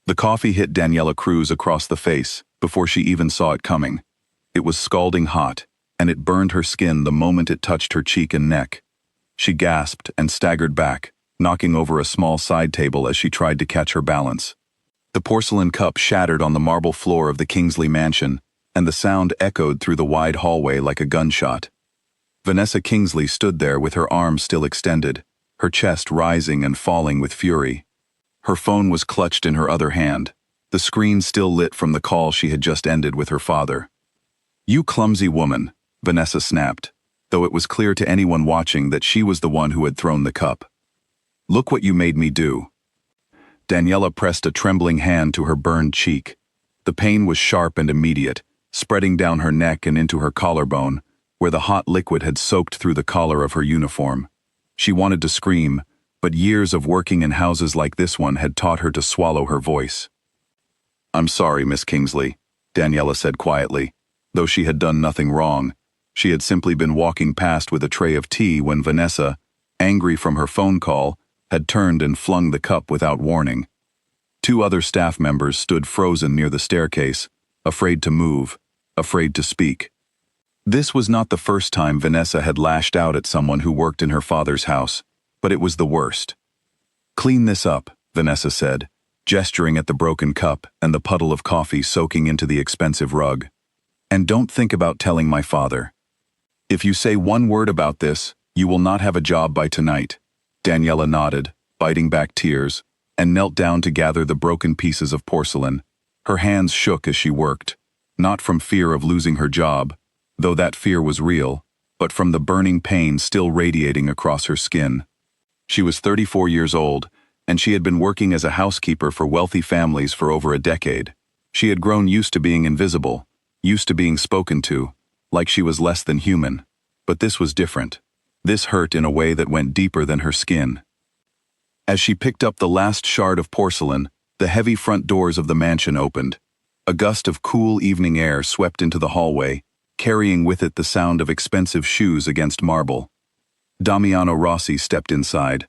The coffee hit Daniela Cruz across the face before she even saw it coming. It was scalding hot, and it burned her skin the moment it touched her cheek and neck. She gasped and staggered back, knocking over a small side table as she tried to catch her balance. The porcelain cup shattered on the marble floor of the Kingsley mansion, and the sound echoed through the wide hallway like a gunshot. Vanessa Kingsley stood there with her arms still extended, her chest rising and falling with fury. Her phone was clutched in her other hand, the screen still lit from the call she had just ended with her father. "You clumsy woman," Vanessa snapped, though it was clear to anyone watching that she was the one who had thrown the cup. "Look what you made me do." Daniela pressed a trembling hand to her burned cheek. The pain was sharp and immediate, spreading down her neck and into her collarbone, where the hot liquid had soaked through the collar of her uniform. She wanted to scream, but years of working in houses like this one had taught her to swallow her voice. "I'm sorry, Miss Kingsley," Daniela said quietly. Though she had done nothing wrong, she had simply been walking past with a tray of tea when Vanessa, angry from her phone call, had turned and flung the cup without warning. Two other staff members stood frozen near the staircase, afraid to move, afraid to speak. This was not the first time Vanessa had lashed out at someone who worked in her father's house, but it was the worst. "Clean this up," Vanessa said, gesturing at the broken cup and the puddle of coffee soaking into the expensive rug. "And don't think about telling my father. If you say one word about this, you will not have a job by tonight." Daniela nodded, biting back tears, and knelt down to gather the broken pieces of porcelain. Her hands shook as she worked, not from fear of losing her job, though that fear was real, but from the burning pain still radiating across her skin. She was 34 years old, and she had been working as a housekeeper for wealthy families for over a decade. She had grown used to being invisible, used to being spoken to, like she was less than human. But this was different. This hurt in a way that went deeper than her skin. As she picked up the last shard of porcelain, the heavy front doors of the mansion opened. A gust of cool evening air swept into the hallway, carrying with it the sound of expensive shoes against marble. Damiano Rossi stepped inside.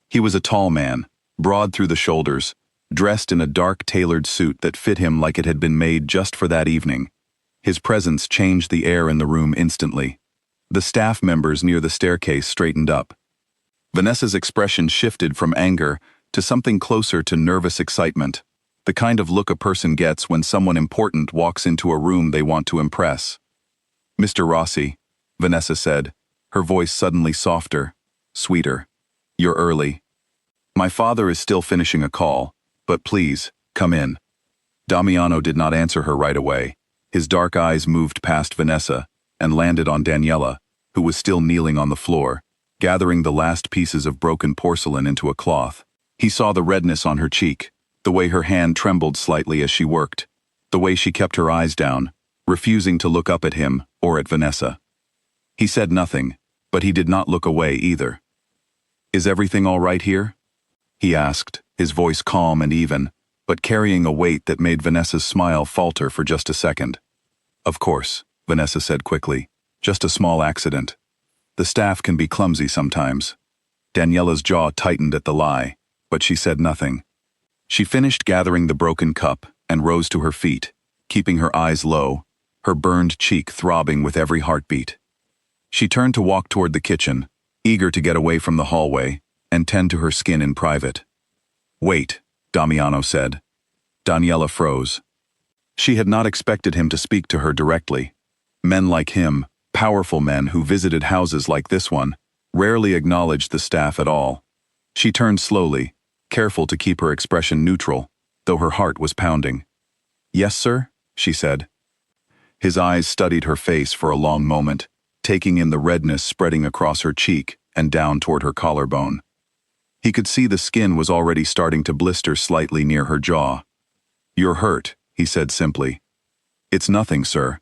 He was a tall man, broad through the shoulders, dressed in a dark tailored suit that fit him like it had been made just for that evening. His presence changed the air in the room instantly. The staff members near the staircase straightened up. Vanessa's expression shifted from anger to something closer to nervous excitement, the kind of look a person gets when someone important walks into a room they want to impress. "Mr. Rossi," Vanessa said, her voice suddenly softer, sweeter. "You're early. My father is still finishing a call, but please, come in." Damiano did not answer her right away. His dark eyes moved past Vanessa and landed on Daniela, who was still kneeling on the floor, gathering the last pieces of broken porcelain into a cloth. He saw the redness on her cheek, the way her hand trembled slightly as she worked, the way she kept her eyes down, refusing to look up at him or at Vanessa. He said nothing, but he did not look away either. "Is everything all right here?" he asked, his voice calm and even, but carrying a weight that made Vanessa's smile falter for just a second. "Of course," Vanessa said quickly. "Just a small accident. The staff can be clumsy sometimes." Daniela's jaw tightened at the lie, but she said nothing. She finished gathering the broken cup and rose to her feet, keeping her eyes low, her burned cheek throbbing with every heartbeat. She turned to walk toward the kitchen, eager to get away from the hallway and tend to her skin in private. "Wait," Damiano said. Daniela froze. She had not expected him to speak to her directly. Men like him, powerful men who visited houses like this one, rarely acknowledged the staff at all. She turned slowly, careful to keep her expression neutral, though her heart was pounding. "Yes, sir?" she said. His eyes studied her face for a long moment, taking in the redness spreading across her cheek and down toward her collarbone. He could see the skin was already starting to blister slightly near her jaw. "You're hurt," he said simply. "It's nothing, sir.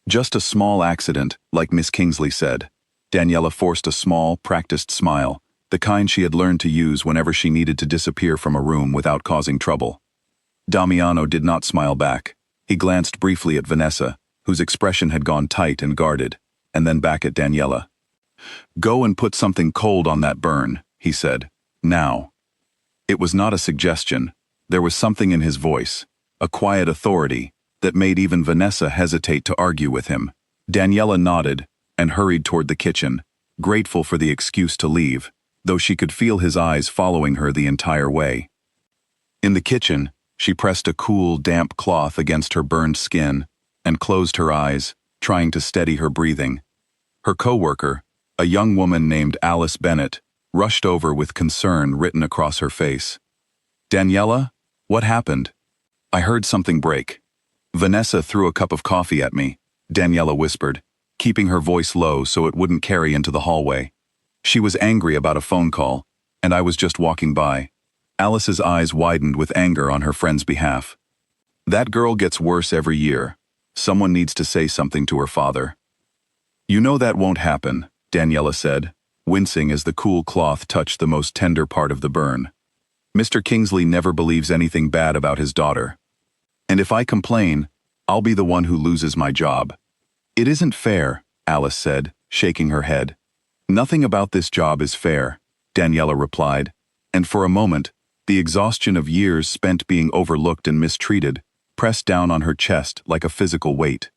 Just a small accident, like Miss Kingsley said." Daniela forced a small, practiced smile, the kind she had learned to use whenever she needed to disappear from a room without causing trouble. Damiano did not smile back. He glanced briefly at Vanessa, whose expression had gone tight and guarded, and then back at Daniela. "Go and put something cold on that burn," he said. "Now." It was not a suggestion. There was something in his voice, a quiet authority, that made even Vanessa hesitate to argue with him. Daniela nodded and hurried toward the kitchen, grateful for the excuse to leave, though she could feel his eyes following her the entire way. In the kitchen, she pressed a cool, damp cloth against her burned skin and closed her eyes, trying to steady her breathing. Her co-worker, a young woman named Alice Bennett, rushed over with concern written across her face. "Daniela, what happened?" "I heard something break." "Vanessa threw a cup of coffee at me," Daniela whispered, keeping her voice low so it wouldn't carry into the hallway. "She was angry about a phone call, and I was just walking by." Alice's eyes widened with anger on her friend's behalf. "That girl gets worse every year. Someone needs to say something to her father." "You know that won't happen," Daniela said, wincing as the cool cloth touched the most tender part of the burn. "Mr. Kingsley never believes anything bad about his daughter. And if I complain, I'll be the one who loses my job." "It isn't fair," Alice said, shaking her head. "Nothing about this job is fair," Daniela replied, and for a moment, the exhaustion of years spent being overlooked and mistreated pressed down on her chest like a physical weight.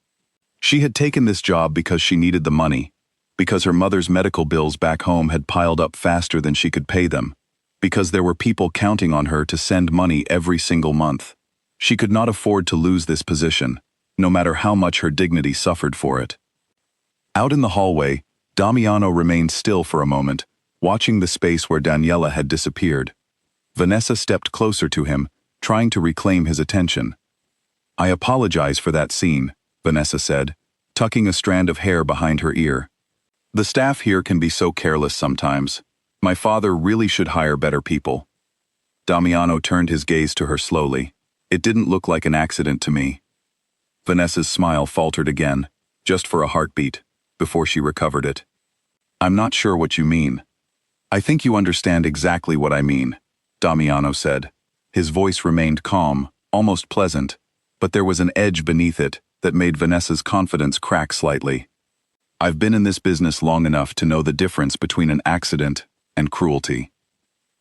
She had taken this job because she needed the money, because her mother's medical bills back home had piled up faster than she could pay them, because there were people counting on her to send money every single month. She could not afford to lose this position, no matter how much her dignity suffered for it. Out in the hallway, Damiano remained still for a moment, watching the space where Daniela had disappeared. Vanessa stepped closer to him, trying to reclaim his attention. "I apologize for that scene," Vanessa said, tucking a strand of hair behind her ear. "The staff here can be so careless sometimes. My father really should hire better people." Damiano turned his gaze to her slowly. "It didn't look like an accident to me." Vanessa's smile faltered again, just for a heartbeat, before she recovered it. "I'm not sure what you mean." "I think you understand exactly what I mean," Damiano said. His voice remained calm, almost pleasant, but there was an edge beneath it that made Vanessa's confidence crack slightly. "I've been in this business long enough to know the difference between an accident and cruelty."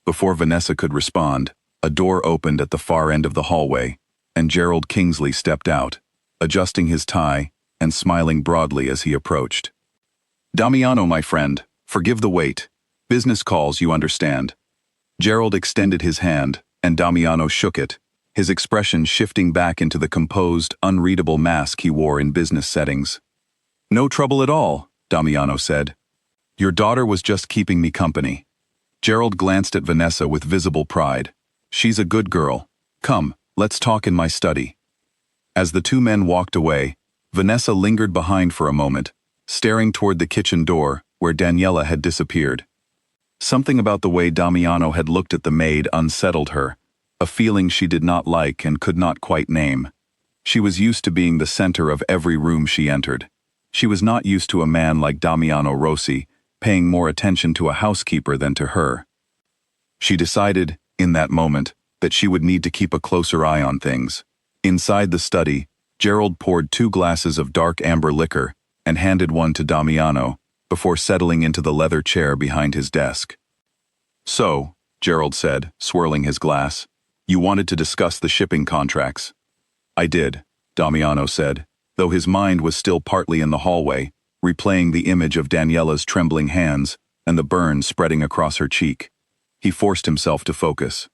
Before Vanessa could respond, a door opened at the far end of the hallway, and Gerald Kingsley stepped out, adjusting his tie and smiling broadly as he approached. "Damiano, my friend, forgive the wait. Business calls, you understand." Gerald extended his hand, and Damiano shook it, his expression shifting back into the composed, unreadable mask he wore in business settings. "No trouble at all," Damiano said. "Your daughter was just keeping me company." Gerald glanced at Vanessa with visible pride. "She's a good girl. Come, let's talk in my study." As the two men walked away, Vanessa lingered behind for a moment, staring toward the kitchen door where Daniela had disappeared. Something about the way Damiano had looked at the maid unsettled her, a feeling she did not like and could not quite name. She was used to being the center of every room she entered. She was not used to a man like Damiano Rossi paying more attention to a housekeeper than to her. She decided, in that moment, that she would need to keep a closer eye on things. Inside the study, Gerald poured 2 glasses of dark amber liquor and handed one to Damiano, before settling into the leather chair behind his desk. "So," Gerald said, swirling his glass, "you wanted to discuss the shipping contracts." "I did," Damiano said, though his mind was still partly in the hallway, replaying the image of Daniela's trembling hands and the burn spreading across her cheek. He forced himself to focus.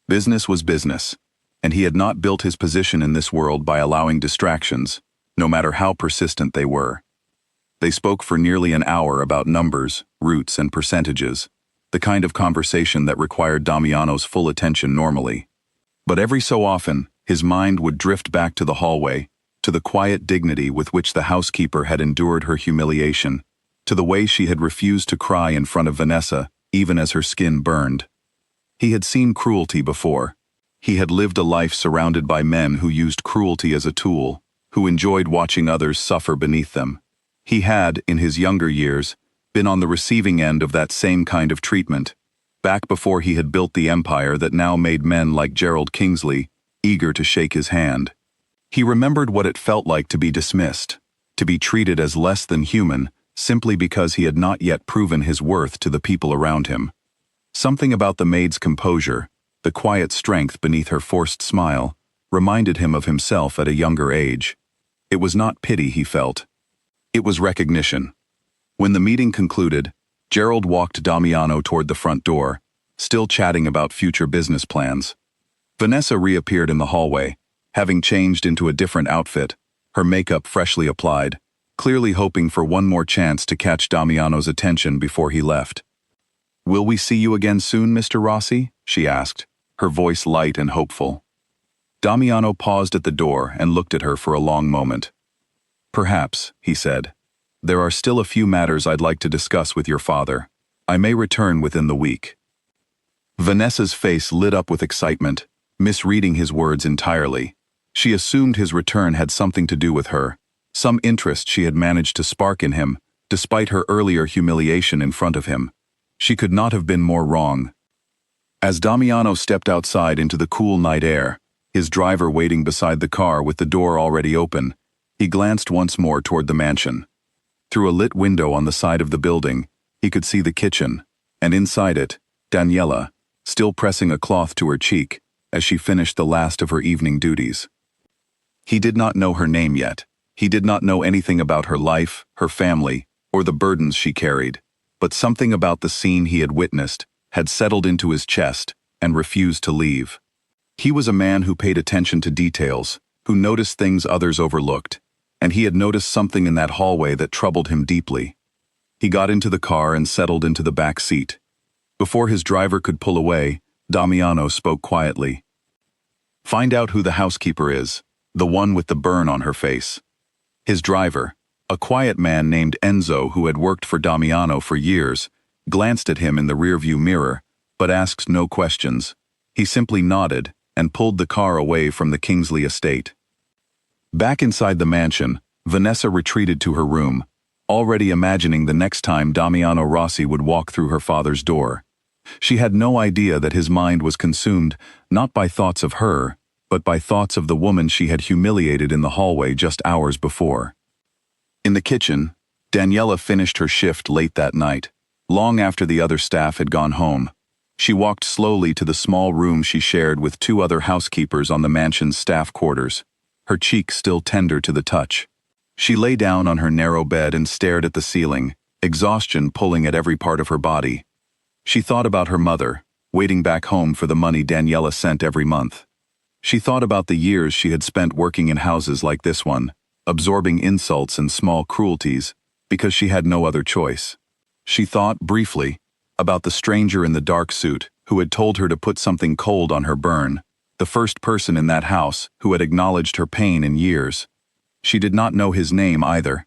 Business was business, and he had not built his position in this world by allowing distractions, no matter how persistent they were. They spoke for nearly an hour about numbers, routes, and percentages, the kind of conversation that required Damiano's full attention normally. But every so often, his mind would drift back to the hallway, to the quiet dignity with which the housekeeper had endured her humiliation, to the way she had refused to cry in front of Vanessa, even as her skin burned. He had seen cruelty before. He had lived a life surrounded by men who used cruelty as a tool, who enjoyed watching others suffer beneath them. He had, in his younger years, been on the receiving end of that same kind of treatment, back before he had built the empire that now made men like Gerald Kingsley eager to shake his hand. He remembered what it felt like to be dismissed, to be treated as less than human simply because he had not yet proven his worth to the people around him. Something about the maid's composure, The quiet strength beneath her forced smile reminded him of himself at a younger age. It was not pity he felt. It was recognition. When the meeting concluded, Gerald walked Damiano toward the front door, still chatting about future business plans. Vanessa reappeared in the hallway, having changed into a different outfit, her makeup freshly applied, clearly hoping for one more chance to catch Damiano's attention before he left. "Will we see you again soon, Mr. Rossi?" she asked, her voice light and hopeful. Damiano paused at the door and looked at her for a long moment. "Perhaps," he said. "There are still a few matters I'd like to discuss with your father. I may return within the week." Vanessa's face lit up with excitement, misreading his words entirely. She assumed his return had something to do with her, some interest she had managed to spark in him, despite her earlier humiliation in front of him. She could not have been more wrong. As Damiano stepped outside into the cool night air, his driver waiting beside the car with the door already open, he glanced once more toward the mansion. Through a lit window on the side of the building, he could see the kitchen, and inside it, Daniela, still pressing a cloth to her cheek as she finished the last of her evening duties. He did not know her name yet. He did not know anything about her life, her family, or the burdens she carried, but something about the scene he had witnessed had settled into his chest and refused to leave. He was a man who paid attention to details, who noticed things others overlooked, and he had noticed something in that hallway that troubled him deeply. He got into the car and settled into the back seat. Before his driver could pull away, Damiano spoke quietly. "Find out who the housekeeper is, the one with the burn on her face." His driver, a quiet man named Enzo who had worked for Damiano for years, glanced at him in the rearview mirror, but asked no questions. He simply nodded and pulled the car away from the Kingsley estate. Back inside the mansion, Vanessa retreated to her room, already imagining the next time Damiano Rossi would walk through her father's door. She had no idea that his mind was consumed not by thoughts of her, but by thoughts of the woman she had humiliated in the hallway just hours before. In the kitchen, Daniela finished her shift late that night, long after the other staff had gone home. She walked slowly to the small room she shared with two other housekeepers on the mansion's staff quarters, her cheek still tender to the touch. She lay down on her narrow bed and stared at the ceiling, exhaustion pulling at every part of her body. She thought about her mother, waiting back home for the money Daniela sent every month. She thought about the years she had spent working in houses like this one, absorbing insults and small cruelties, because she had no other choice. She thought, briefly, about the stranger in the dark suit who had told her to put something cold on her burn, the first person in that house who had acknowledged her pain in years. She did not know his name either.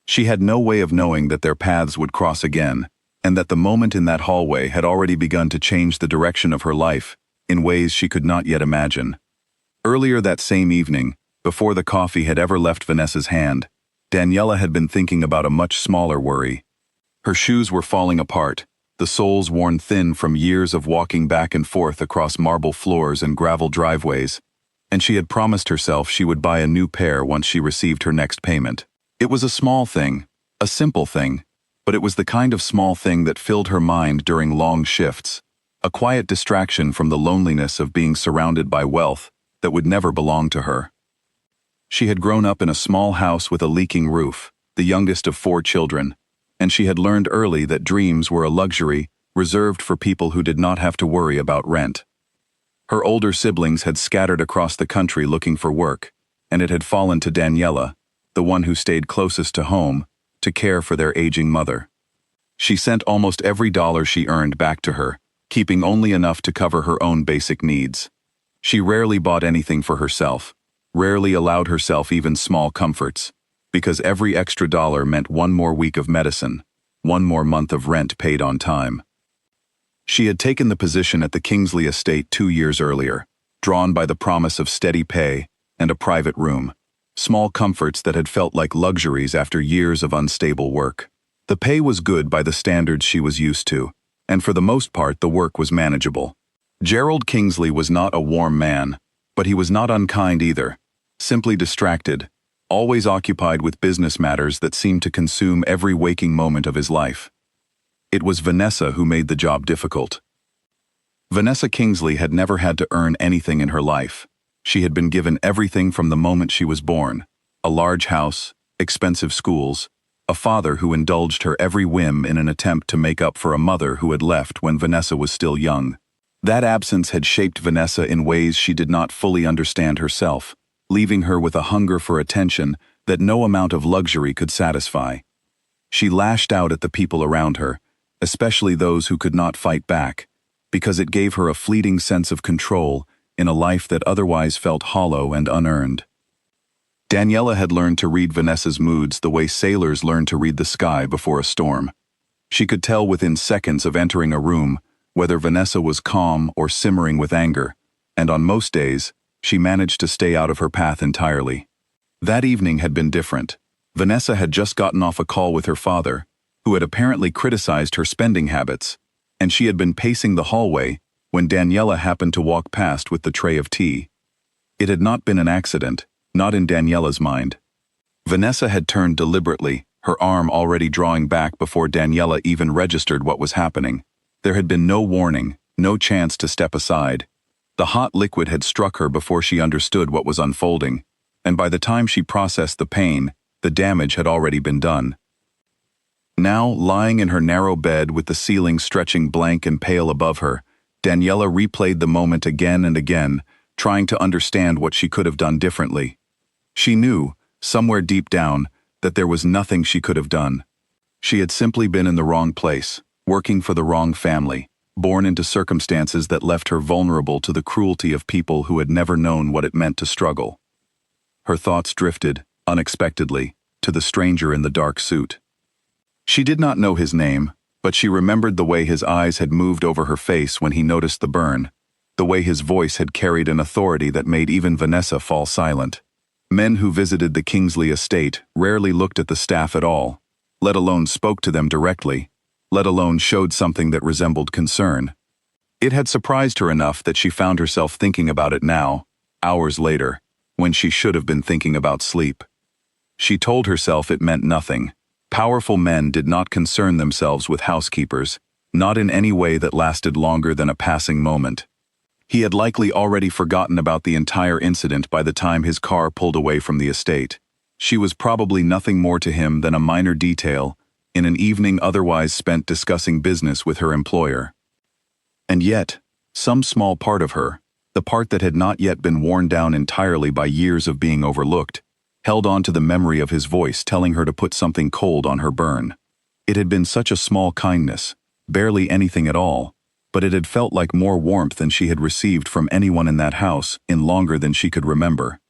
She had no way of knowing that their paths would cross again, and that the moment in that hallway had already begun to change the direction of her life in ways she could not yet imagine. Earlier that same evening, before the coffee had ever left Vanessa's hand, Daniela had been thinking about a much smaller worry. Her shoes were falling apart, the soles worn thin from years of walking back and forth across marble floors and gravel driveways, and she had promised herself she would buy a new pair once she received her next payment. It was a small thing, a simple thing, but it was the kind of small thing that filled her mind during long shifts, a quiet distraction from the loneliness of being surrounded by wealth that would never belong to her. She had grown up in a small house with a leaking roof, the youngest of 4 children, and she had learned early that dreams were a luxury reserved for people who did not have to worry about rent. Her older siblings had scattered across the country looking for work, and it had fallen to Daniela, the one who stayed closest to home, to care for their aging mother. She sent almost every dollar she earned back to her, keeping only enough to cover her own basic needs. She rarely bought anything for herself, rarely allowed herself even small comforts, because every extra dollar meant one more week of medicine, one more month of rent paid on time. She had taken the position at the Kingsley estate 2 years earlier, drawn by the promise of steady pay and a private room, small comforts that had felt like luxuries after years of unstable work. The pay was good by the standards she was used to, and for the most part the work was manageable. Gerald Kingsley was not a warm man, but he was not unkind either, simply distracted, always occupied with business matters that seemed to consume every waking moment of his life. It was Vanessa who made the job difficult. Vanessa Kingsley had never had to earn anything in her life. She had been given everything from the moment she was born: a large house, expensive schools, a father who indulged her every whim in an attempt to make up for a mother who had left when Vanessa was still young. That absence had shaped Vanessa in ways she did not fully understand herself, leaving her with a hunger for attention that no amount of luxury could satisfy. She lashed out at the people around her, especially those who could not fight back, because it gave her a fleeting sense of control in a life that otherwise felt hollow and unearned. Daniela had learned to read Vanessa's moods the way sailors learn to read the sky before a storm. She could tell within seconds of entering a room whether Vanessa was calm or simmering with anger, and on most days, she managed to stay out of her path entirely. That evening had been different. Vanessa had just gotten off a call with her father, who had apparently criticized her spending habits, and she had been pacing the hallway when Daniela happened to walk past with the tray of tea. It had not been an accident, not in Daniela's mind. Vanessa had turned deliberately, her arm already drawing back before Daniela even registered what was happening. There had been no warning, no chance to step aside. The hot liquid had struck her before she understood what was unfolding, and by the time she processed the pain, the damage had already been done. Now, lying in her narrow bed with the ceiling stretching blank and pale above her, Daniela replayed the moment again and again, trying to understand what she could have done differently. She knew, somewhere deep down, that there was nothing she could have done. She had simply been in the wrong place, working for the wrong family, born into circumstances that left her vulnerable to the cruelty of people who had never known what it meant to struggle. Her thoughts drifted, unexpectedly, to the stranger in the dark suit. She did not know his name, but she remembered the way his eyes had moved over her face when he noticed the burn, the way his voice had carried an authority that made even Vanessa fall silent. Men who visited the Kingsley estate rarely looked at the staff at all, let alone spoke to them directly, let alone showed something that resembled concern. It had surprised her enough that she found herself thinking about it now, hours later, when she should have been thinking about sleep. She told herself it meant nothing. Powerful men did not concern themselves with housekeepers, not in any way that lasted longer than a passing moment. He had likely already forgotten about the entire incident by the time his car pulled away from the estate. She was probably nothing more to him than a minor detail in an evening otherwise spent discussing business with her employer. And yet, some small part of her, the part that had not yet been worn down entirely by years of being overlooked, held on to the memory of his voice telling her to put something cold on her burn. It had been such a small kindness, barely anything at all, but it had felt like more warmth than she had received from anyone in that house in longer than she could remember.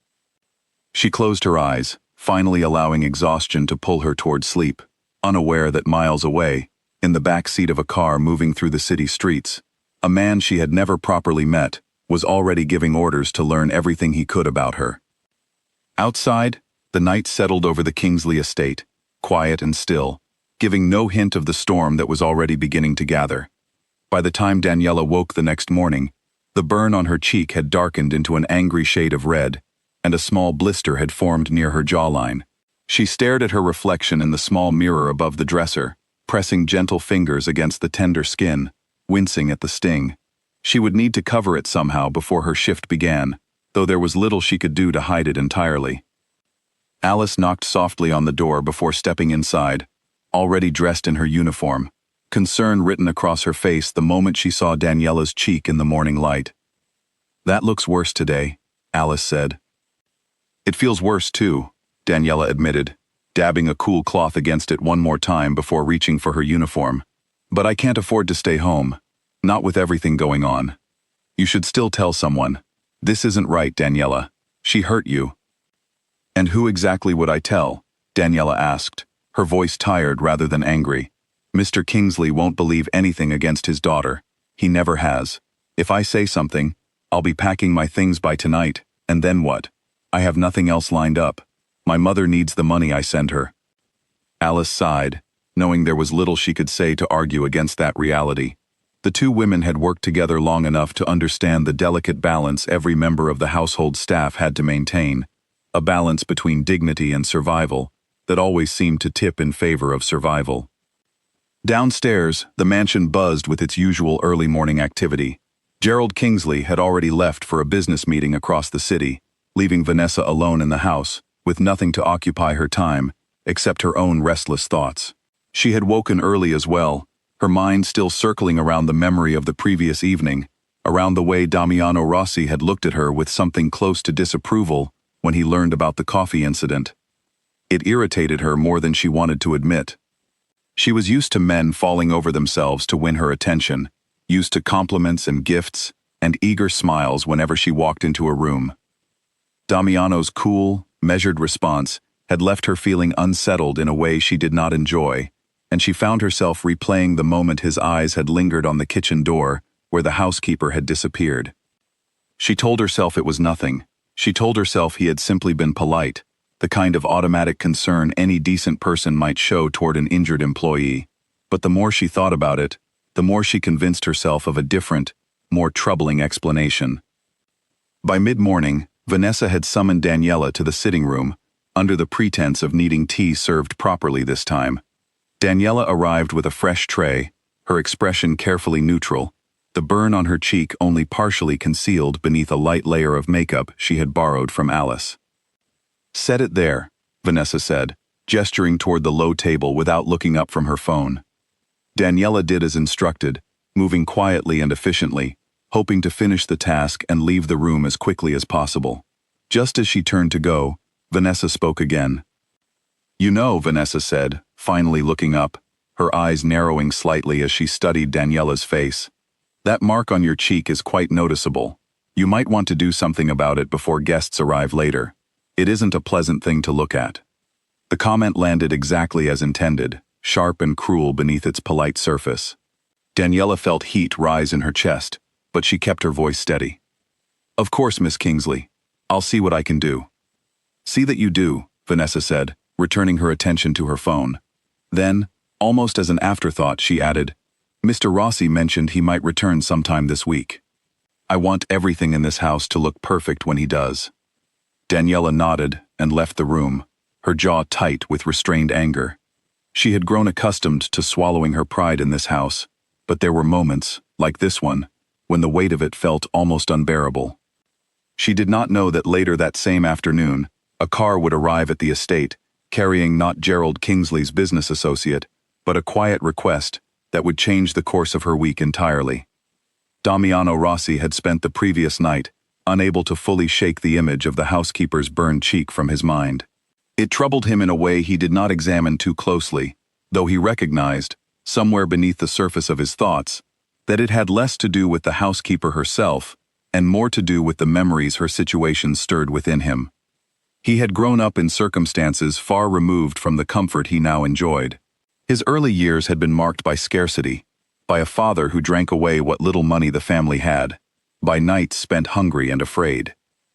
She closed her eyes, finally allowing exhaustion to pull her toward sleep, unaware that miles away, in the back seat of a car moving through the city streets, a man she had never properly met was already giving orders to learn everything he could about her. Outside, the night settled over the Kingsley estate, quiet and still, giving no hint of the storm that was already beginning to gather. By the time Daniela woke the next morning, the burn on her cheek had darkened into an angry shade of red, and a small blister had formed near her jawline. She stared at her reflection in the small mirror above the dresser, pressing gentle fingers against the tender skin, wincing at the sting. She would need to cover it somehow before her shift began, though there was little she could do to hide it entirely. Alice knocked softly on the door before stepping inside, already dressed in her uniform, concern written across her face the moment she saw Daniela's cheek in the morning light. "That looks worse today," Alice said. "It feels worse too," Daniela admitted, dabbing a cool cloth against it one more time before reaching for her uniform. "But I can't afford to stay home, not with everything going on. You should still tell someone. This isn't right, Daniela. She hurt you." "And who exactly would I tell?" Daniela asked, her voice tired rather than angry. "Mr. Kingsley won't believe anything against his daughter. He never has. If I say something, I'll be packing my things by tonight, and then what? I have nothing else lined up. My mother needs the money I send her." Alice sighed, knowing there was little she could say to argue against that reality. The two women had worked together long enough to understand the delicate balance every member of the household staff had to maintain, a balance between dignity and survival that always seemed to tip in favor of survival. Downstairs, the mansion buzzed with its usual early morning activity. Gerald Kingsley had already left for a business meeting across the city, leaving Vanessa alone in the house, with nothing to occupy her time, except her own restless thoughts. She had woken early as well, her mind still circling around the memory of the previous evening, around the way Damiano Rossi had looked at her with something close to disapproval when he learned about the coffee incident. It irritated her more than she wanted to admit. She was used to men falling over themselves to win her attention, used to compliments and gifts, and eager smiles whenever she walked into a room. Damiano's cool, measured response had left her feeling unsettled in a way she did not enjoy, and she found herself replaying the moment his eyes had lingered on the kitchen door where the housekeeper had disappeared. She told herself it was nothing. She told herself he had simply been polite, the kind of automatic concern any decent person might show toward an injured employee. But the more she thought about it, the more she convinced herself of a different, more troubling explanation. By mid-morning, Vanessa had summoned Daniela to the sitting room, under the pretense of needing tea served properly this time. Daniela arrived with a fresh tray, her expression carefully neutral, the burn on her cheek only partially concealed beneath a light layer of makeup she had borrowed from Alice. "Set it there," Vanessa said, gesturing toward the low table without looking up from her phone. Daniela did as instructed, moving quietly and efficiently, hoping to finish the task and leave the room as quickly as possible. Just as she turned to go, Vanessa spoke again. "You know," Vanessa said, finally looking up, her eyes narrowing slightly as she studied Daniela's face, "that mark on your cheek is quite noticeable. You might want to do something about it before guests arrive later. It isn't a pleasant thing to look at." The comment landed exactly as intended, sharp and cruel beneath its polite surface. Daniela felt heat rise in her chest, but she kept her voice steady. "Of course, Miss Kingsley. I'll see what I can do." "See that you do," Vanessa said, returning her attention to her phone. Then, almost as an afterthought, she added, "Mr. Rossi mentioned he might return sometime this week. I want everything in this house to look perfect when he does." Daniela nodded and left the room, her jaw tight with restrained anger. She had grown accustomed to swallowing her pride in this house, but there were moments, like this one, when the weight of it felt almost unbearable. She did not know that later that same afternoon, a car would arrive at the estate, carrying not Gerald Kingsley's business associate, but a quiet request that would change the course of her week entirely. Damiano Rossi had spent the previous night, unable to fully shake the image of the housekeeper's burned cheek from his mind. It troubled him in a way he did not examine too closely, though he recognized, somewhere beneath the surface of his thoughts, that it had less to do with the housekeeper herself and more to do with the memories her situation stirred within him. He had grown up in circumstances far removed from the comfort he now enjoyed. His early years had been marked by scarcity, by a father who drank away what little money the family had, by nights spent hungry and afraid.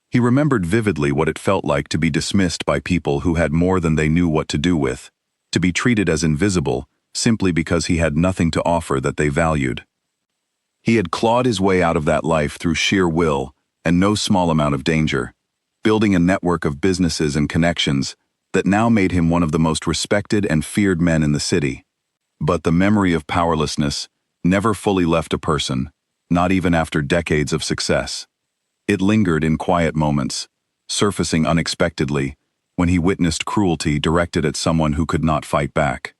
He remembered vividly what it felt like to be dismissed by people who had more than they knew what to do with, to be treated as invisible simply because he had nothing to offer that they valued. He had clawed his way out of that life through sheer will and no small amount of danger, building a network of businesses and connections that now made him one of the most respected and feared men in the city. But the memory of powerlessness never fully left a person, not even after decades of success. It lingered in quiet moments, surfacing unexpectedly when he witnessed cruelty directed at someone who could not fight back.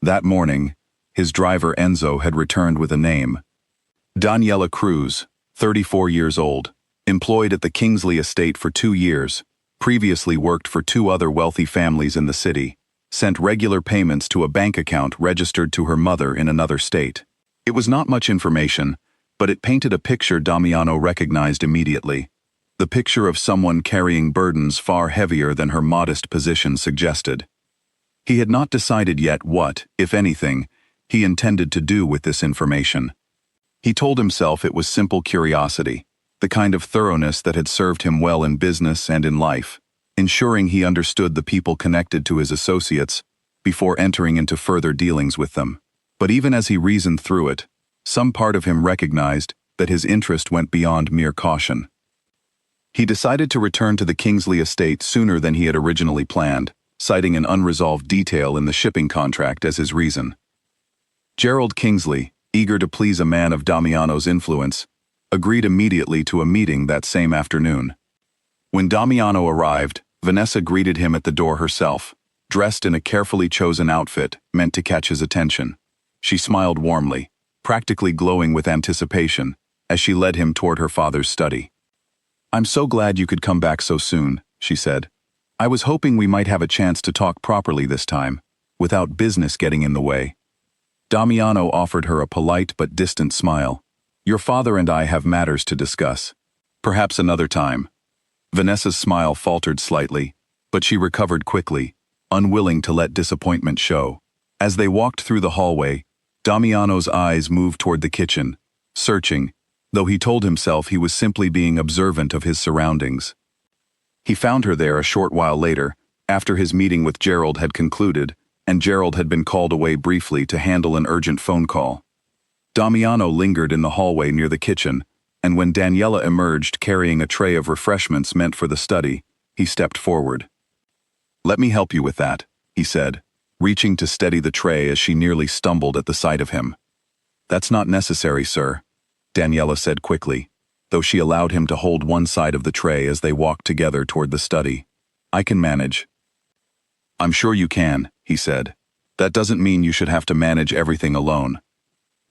That morning, his driver Enzo had returned with a name. Daniela Cruz, 34 years old, employed at the Kingsley estate for 2 years, previously worked for 2 other wealthy families in the city, sent regular payments to a bank account registered to her mother in another state. It was not much information, but it painted a picture Damiano recognized immediately, the picture of someone carrying burdens far heavier than her modest position suggested. He had not decided yet what, if anything, he intended to do with this information. He told himself it was simple curiosity, the kind of thoroughness that had served him well in business and in life, ensuring he understood the people connected to his associates before entering into further dealings with them. But even as he reasoned through it, some part of him recognized that his interest went beyond mere caution. He decided to return to the Kingsley estate sooner than he had originally planned, citing an unresolved detail in the shipping contract as his reason. Gerald Kingsley, eager to please a man of Damiano's influence, agreed immediately to a meeting that same afternoon. When Damiano arrived, Vanessa greeted him at the door herself, dressed in a carefully chosen outfit meant to catch his attention. She smiled warmly, practically glowing with anticipation, as she led him toward her father's study. "I'm so glad you could come back so soon," she said. "I was hoping we might have a chance to talk properly this time, without business getting in the way." Damiano offered her a polite but distant smile. "Your father and I have matters to discuss. Perhaps another time." Vanessa's smile faltered slightly, but she recovered quickly, unwilling to let disappointment show. As they walked through the hallway, Damiano's eyes moved toward the kitchen, searching, though he told himself he was simply being observant of his surroundings. He found her there a short while later, after his meeting with Gerald had concluded, and Gerald had been called away briefly to handle an urgent phone call. Damiano lingered in the hallway near the kitchen, and when Daniela emerged carrying a tray of refreshments meant for the study, he stepped forward. "Let me help you with that," he said, reaching to steady the tray as she nearly stumbled at the sight of him. "That's not necessary, sir," Daniela said quickly, though she allowed him to hold one side of the tray as they walked together toward the study. "I can manage." "I'm sure you can," he said. "That doesn't mean you should have to manage everything alone."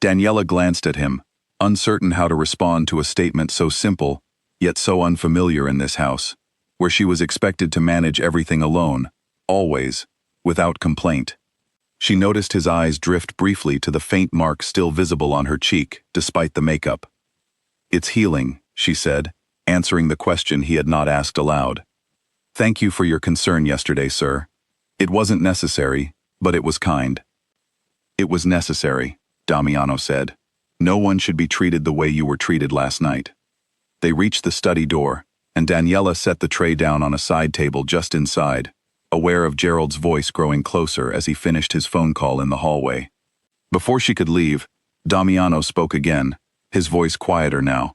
Daniela glanced at him, uncertain how to respond to a statement so simple, yet so unfamiliar in this house, where she was expected to manage everything alone, always, without complaint. She noticed his eyes drift briefly to the faint mark still visible on her cheek, despite the makeup. "It's healing," she said, answering the question he had not asked aloud. "Thank you for your concern yesterday, sir. It wasn't necessary, but it was kind." "It was necessary," Damiano said. "No one should be treated the way you were treated last night." They reached the study door, and Daniela set the tray down on a side table just inside, aware of Gerald's voice growing closer as he finished his phone call in the hallway. Before she could leave, Damiano spoke again, his voice quieter now.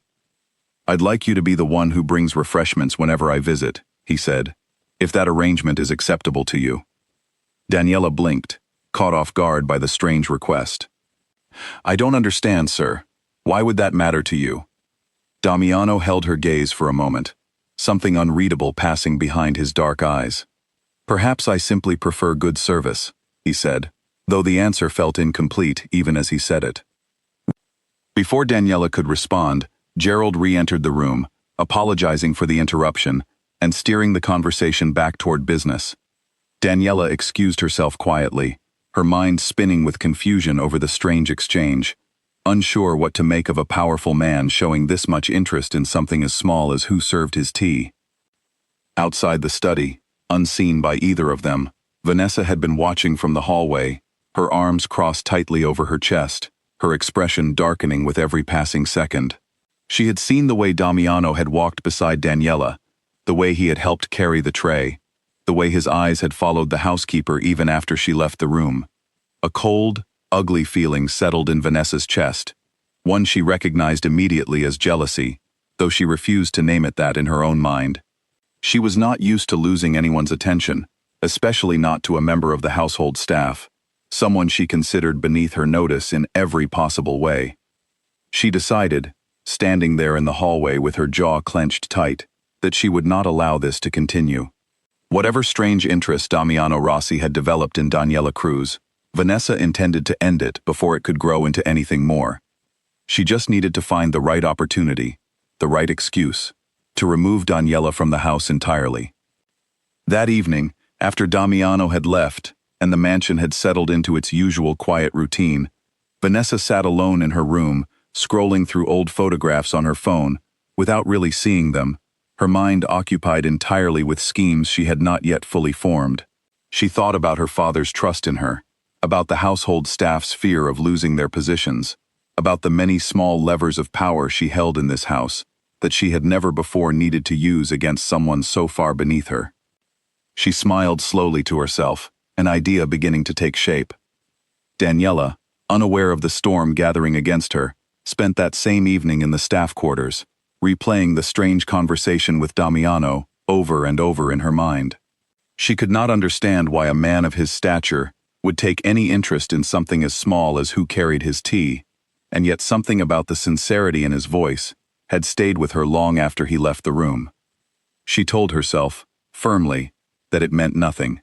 "I'd like you to be the one who brings refreshments whenever I visit," he said, "if that arrangement is acceptable to you." Daniela blinked, caught off guard by the strange request. "I don't understand, sir. Why would that matter to you?" Damiano held her gaze for a moment, something unreadable passing behind his dark eyes. "Perhaps I simply prefer good service," he said, though the answer felt incomplete even as he said it. Before Daniela could respond, Gerald re-entered the room, apologizing for the interruption and steering the conversation back toward business. Daniela excused herself quietly, her mind spinning with confusion over the strange exchange, unsure what to make of a powerful man showing this much interest in something as small as who served his tea. Outside the study, unseen by either of them, Vanessa had been watching from the hallway, her arms crossed tightly over her chest, her expression darkening with every passing second. She had seen the way Damiano had walked beside Daniela, the way he had helped carry the tray, the way his eyes had followed the housekeeper even after she left the room. A cold, ugly feeling settled in Vanessa's chest, one she recognized immediately as jealousy, though she refused to name it that in her own mind. She was not used to losing anyone's attention, especially not to a member of the household staff, someone she considered beneath her notice in every possible way. She decided, standing there in the hallway with her jaw clenched tight, that she would not allow this to continue. Whatever strange interest Damiano Rossi had developed in Daniela Cruz, Vanessa intended to end it before it could grow into anything more. She just needed to find the right opportunity, the right excuse, to remove Daniela from the house entirely. That evening, after Damiano had left and the mansion had settled into its usual quiet routine, Vanessa sat alone in her room, scrolling through old photographs on her phone, without really seeing them, her mind occupied entirely with schemes she had not yet fully formed. She thought about her father's trust in her, about the household staff's fear of losing their positions, about the many small levers of power she held in this house that she had never before needed to use against someone so far beneath her. She smiled slowly to herself, an idea beginning to take shape. Daniela, unaware of the storm gathering against her, spent that same evening in the staff quarters, replaying the strange conversation with Damiano over and over in her mind. She could not understand why a man of his stature would take any interest in something as small as who carried his tea, and yet something about the sincerity in his voice had stayed with her long after he left the room. She told herself, firmly, that it meant nothing.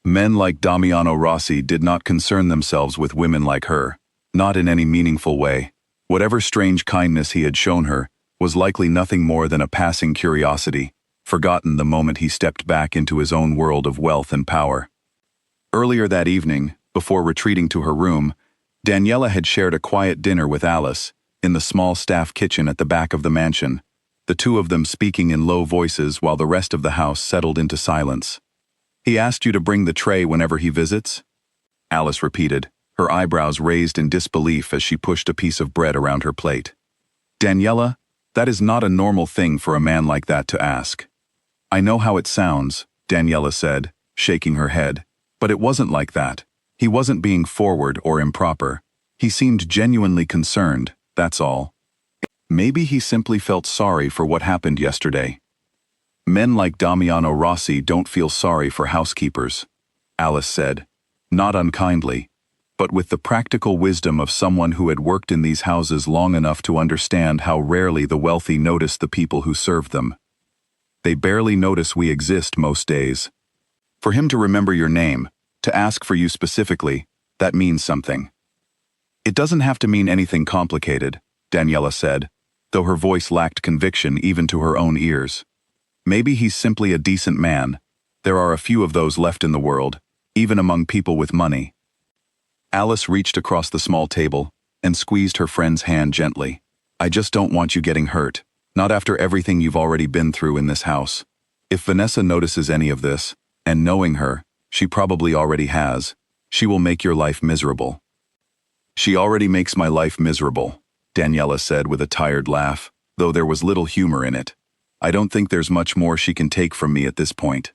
Men like Damiano Rossi did not concern themselves with women like her, not in any meaningful way. Whatever strange kindness he had shown her was likely nothing more than a passing curiosity, forgotten the moment he stepped back into his own world of wealth and power. Earlier that evening, before retreating to her room, Daniela had shared a quiet dinner with Alice in the small staff kitchen at the back of the mansion, the two of them speaking in low voices while the rest of the house settled into silence. "He asked you to bring the tray whenever he visits?" Alice repeated, her eyebrows raised in disbelief as she pushed a piece of bread around her plate. "Daniela, that is not a normal thing for a man like that to ask." "I know how it sounds," Daniela said, shaking her head, "but it wasn't like that. He wasn't being forward or improper. He seemed genuinely concerned, that's all. Maybe he simply felt sorry for what happened yesterday." "Men like Damiano Rossi don't feel sorry for housekeepers," Alice said, not unkindly, but with the practical wisdom of someone who had worked in these houses long enough to understand how rarely the wealthy notice the people who serve them. They barely notice we exist most days. For him to remember your name, to ask for you specifically, that means something. "It doesn't have to mean anything complicated," Daniela said, though her voice lacked conviction even to her own ears. "Maybe he's simply a decent man. There are a few of those left in the world, even among people with money." Alice reached across the small table and squeezed her friend's hand gently. "I just don't want you getting hurt, not after everything you've already been through in this house. If Vanessa notices any of this, and knowing her, she probably already has, she will make your life miserable." "She already makes my life miserable," Daniela said with a tired laugh, though there was little humor in it. "I don't think there's much more she can take from me at this point."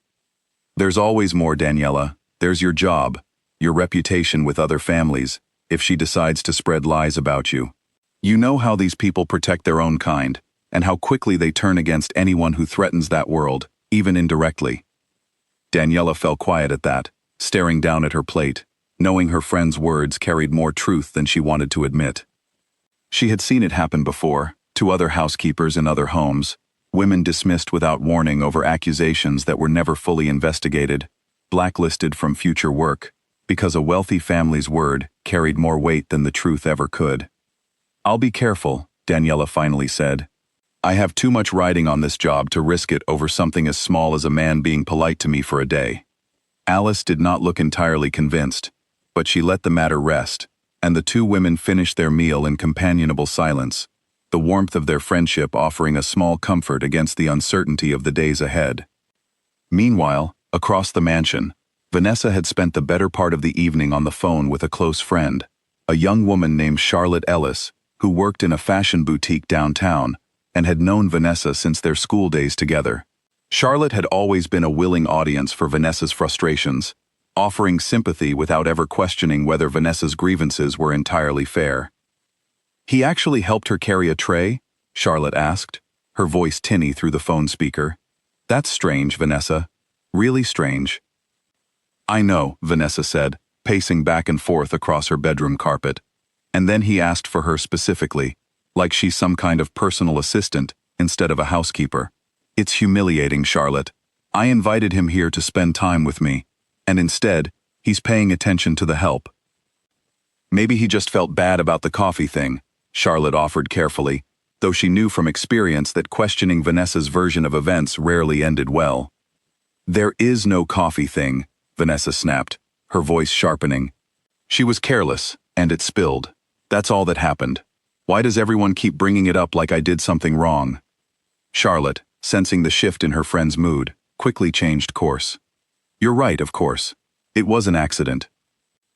"There's always more, Daniela. There's your job, your reputation with other families, if she decides to spread lies about you. You know how these people protect their own kind, and how quickly they turn against anyone who threatens that world, even indirectly." Daniela fell quiet at that, staring down at her plate, knowing her friend's words carried more truth than she wanted to admit. She had seen it happen before, to other housekeepers in other homes, women dismissed without warning over accusations that were never fully investigated, blacklisted from future work, because a wealthy family's word carried more weight than the truth ever could. "I'll be careful," Daniela finally said. "I have too much riding on this job to risk it over something as small as a man being polite to me for a day." Alice did not look entirely convinced, but she let the matter rest, and the two women finished their meal in companionable silence, the warmth of their friendship offering a small comfort against the uncertainty of the days ahead. Meanwhile, across the mansion, Vanessa had spent the better part of the evening on the phone with a close friend, a young woman named Charlotte Ellis, who worked in a fashion boutique downtown and had known Vanessa since their school days together. Charlotte had always been a willing audience for Vanessa's frustrations, offering sympathy without ever questioning whether Vanessa's grievances were entirely fair. "He actually helped her carry a tray?" Charlotte asked, her voice tinny through the phone speaker. "That's strange, Vanessa. Really strange." "I know," Vanessa said, pacing back and forth across her bedroom carpet. "And then he asked for her specifically, like she's some kind of personal assistant instead of a housekeeper. It's humiliating, Charlotte. I invited him here to spend time with me, and instead, he's paying attention to the help." "Maybe he just felt bad about the coffee thing," Charlotte offered carefully, though she knew from experience that questioning Vanessa's version of events rarely ended well. "There is no coffee thing," Vanessa snapped, her voice sharpening. "She was careless, and it spilled. That's all that happened. Why does everyone keep bringing it up like I did something wrong?" Charlotte, sensing the shift in her friend's mood, quickly changed course. "You're right, of course. It was an accident.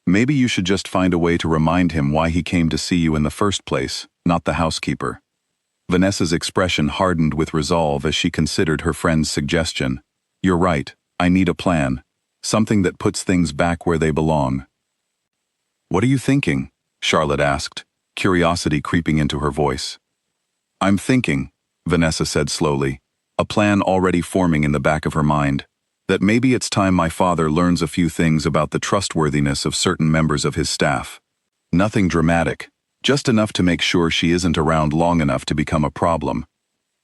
Maybe you should just find a way to remind him why he came to see you in the first place, not the housekeeper." Vanessa's expression hardened with resolve as she considered her friend's suggestion. "You're right, I need a plan. Something that puts things back where they belong." "What are you thinking?" Charlotte asked, curiosity creeping into her voice. "I'm thinking," Vanessa said slowly, a plan already forming in the back of her mind, "that maybe it's time my father learns a few things about the trustworthiness of certain members of his staff. Nothing dramatic, Just enough to make sure she isn't around long enough to become a problem.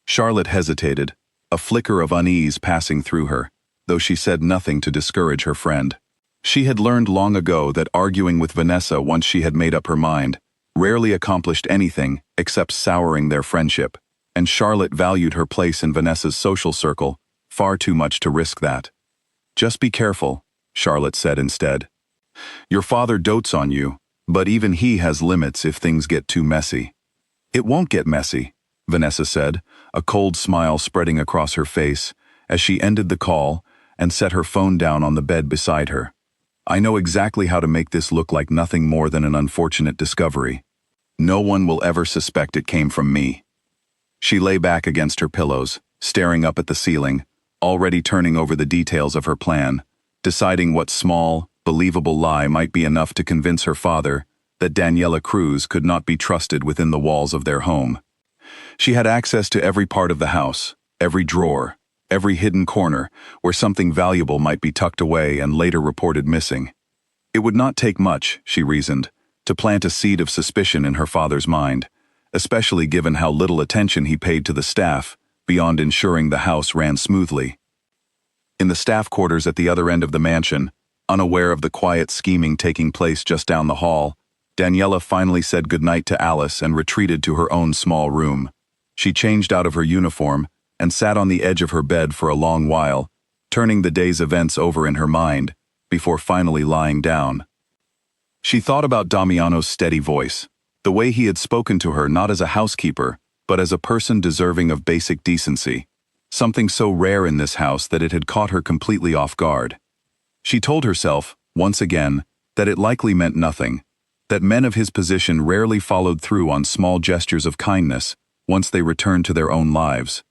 Charlotte hesitated, a flicker of unease passing through her, though she said nothing to discourage her friend. She had learned long ago that arguing with Vanessa once she had made up her mind rarely accomplished anything except souring their friendship, and Charlotte valued her place in Vanessa's social circle far too much to risk that. "Just be careful," Charlotte said instead. "Your father dotes on you, but even he has limits if things get too messy." "It won't get messy," Vanessa said, a cold smile spreading across her face as she ended the call and set her phone down on the bed beside her. "I know exactly how to make this look like nothing more than an unfortunate discovery. No one will ever suspect it came from me." She lay back against her pillows, staring up at the ceiling, already turning over the details of her plan, deciding what small, believable lie might be enough to convince her father that Daniela Cruz could not be trusted within the walls of their home. She had access to every part of the house, every drawer, every hidden corner where something valuable might be tucked away and later reported missing. It would not take much, she reasoned, to plant a seed of suspicion in her father's mind, especially given how little attention he paid to the staff beyond ensuring the house ran smoothly. In the staff quarters at the other end of the mansion, unaware of the quiet scheming taking place just down the hall, Daniela finally said goodnight to Alice and retreated to her own small room. She changed out of her uniform and sat on the edge of her bed for a long while, turning the day's events over in her mind, before finally lying down. She thought about Damiano's steady voice, the way he had spoken to her not as a housekeeper, but as a person deserving of basic decency, something so rare in this house that it had caught her completely off guard. She told herself, once again, that it likely meant nothing, that men of his position rarely followed through on small gestures of kindness once they returned to their own lives.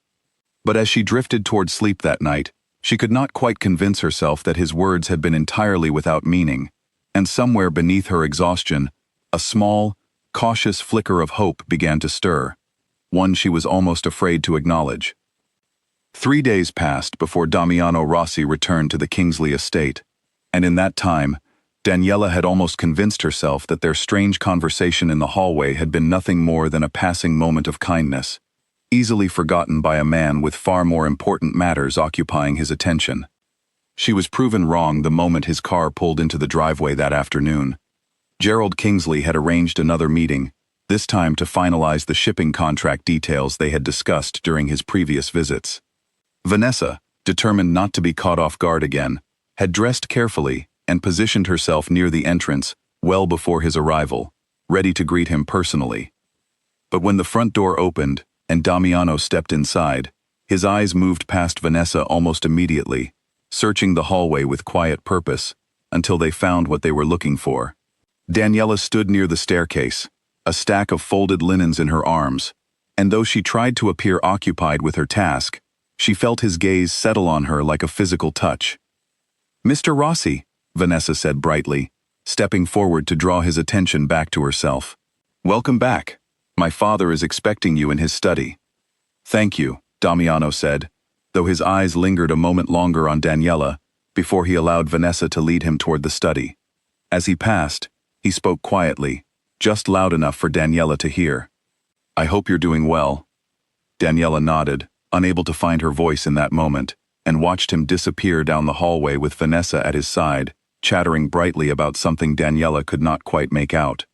But as she drifted toward sleep that night, she could not quite convince herself that his words had been entirely without meaning, and somewhere beneath her exhaustion, a small, cautious flicker of hope began to stir, one she was almost afraid to acknowledge. 3 days passed before Damiano Rossi returned to the Kingsley estate, and in that time, Daniela had almost convinced herself that their strange conversation in the hallway had been nothing more than a passing moment of kindness, easily forgotten by a man with far more important matters occupying his attention. She was proven wrong the moment his car pulled into the driveway that afternoon. Gerald Kingsley had arranged another meeting, this time to finalize the shipping contract details they had discussed during his previous visits. Vanessa, determined not to be caught off guard again, had dressed carefully and positioned herself near the entrance well before his arrival, ready to greet him personally. But when the front door opened and Damiano stepped inside, his eyes moved past Vanessa almost immediately, searching the hallway with quiet purpose until they found what they were looking for. Daniela stood near the staircase, a stack of folded linens in her arms, and though she tried to appear occupied with her task, she felt his gaze settle on her like a physical touch. "Mr. Rossi," Vanessa said brightly, stepping forward to draw his attention back to herself. "Welcome back. My father is expecting you in his study." "Thank you," Damiano said, though his eyes lingered a moment longer on Daniela before he allowed Vanessa to lead him toward the study. As he passed, he spoke quietly, just loud enough for Daniela to hear. "I hope you're doing well." Daniela nodded, unable to find her voice in that moment, and watched him disappear down the hallway with Vanessa at his side, chattering brightly about something Daniela could not quite make out.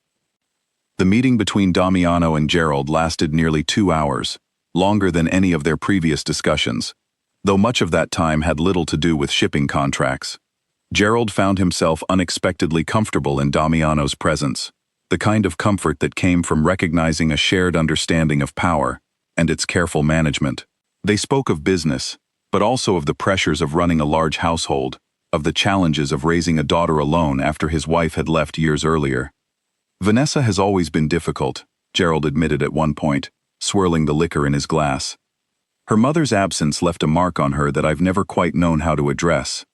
The meeting between Damiano and Gerald lasted nearly 2 hours, longer than any of their previous discussions, though much of that time had little to do with shipping contracts. Gerald found himself unexpectedly comfortable in Damiano's presence, the kind of comfort that came from recognizing a shared understanding of power and its careful management. They spoke of business, but also of the pressures of running a large household, of the challenges of raising a daughter alone after his wife had left years earlier. "Vanessa has always been difficult," Gerald admitted at one point, swirling the liquor in his glass. "Her mother's absence left a mark on her that I've never quite known how to address.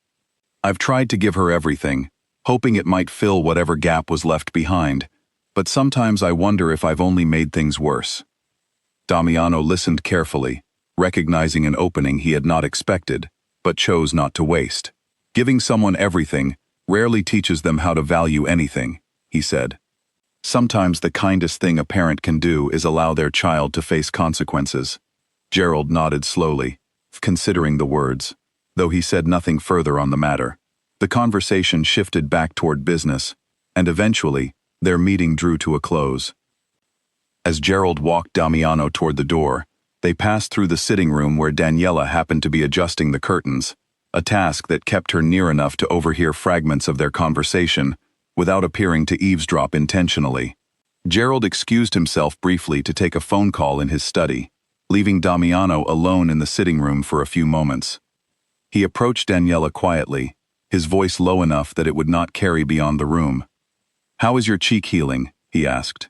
I've tried to give her everything, hoping it might fill whatever gap was left behind, but sometimes I wonder if I've only made things worse." Damiano listened carefully, recognizing an opening he had not expected, but chose not to waste. "Giving someone everything rarely teaches them how to value anything," he said. Sometimes the kindest thing a parent can do is allow their child to face consequences. Gerald nodded slowly, considering the words, though he said nothing further on the matter. The conversation shifted back toward business, and eventually, their meeting drew to a close. As Gerald walked Damiano toward the door, they passed through the sitting room where Daniela happened to be adjusting the curtains, a task that kept her near enough to overhear fragments of their conversation, without appearing to eavesdrop intentionally. Gerald excused himself briefly to take a phone call in his study, leaving Damiano alone in the sitting room for a few moments. He approached Daniela quietly, his voice low enough that it would not carry beyond the room. "How is your cheek healing?" he asked.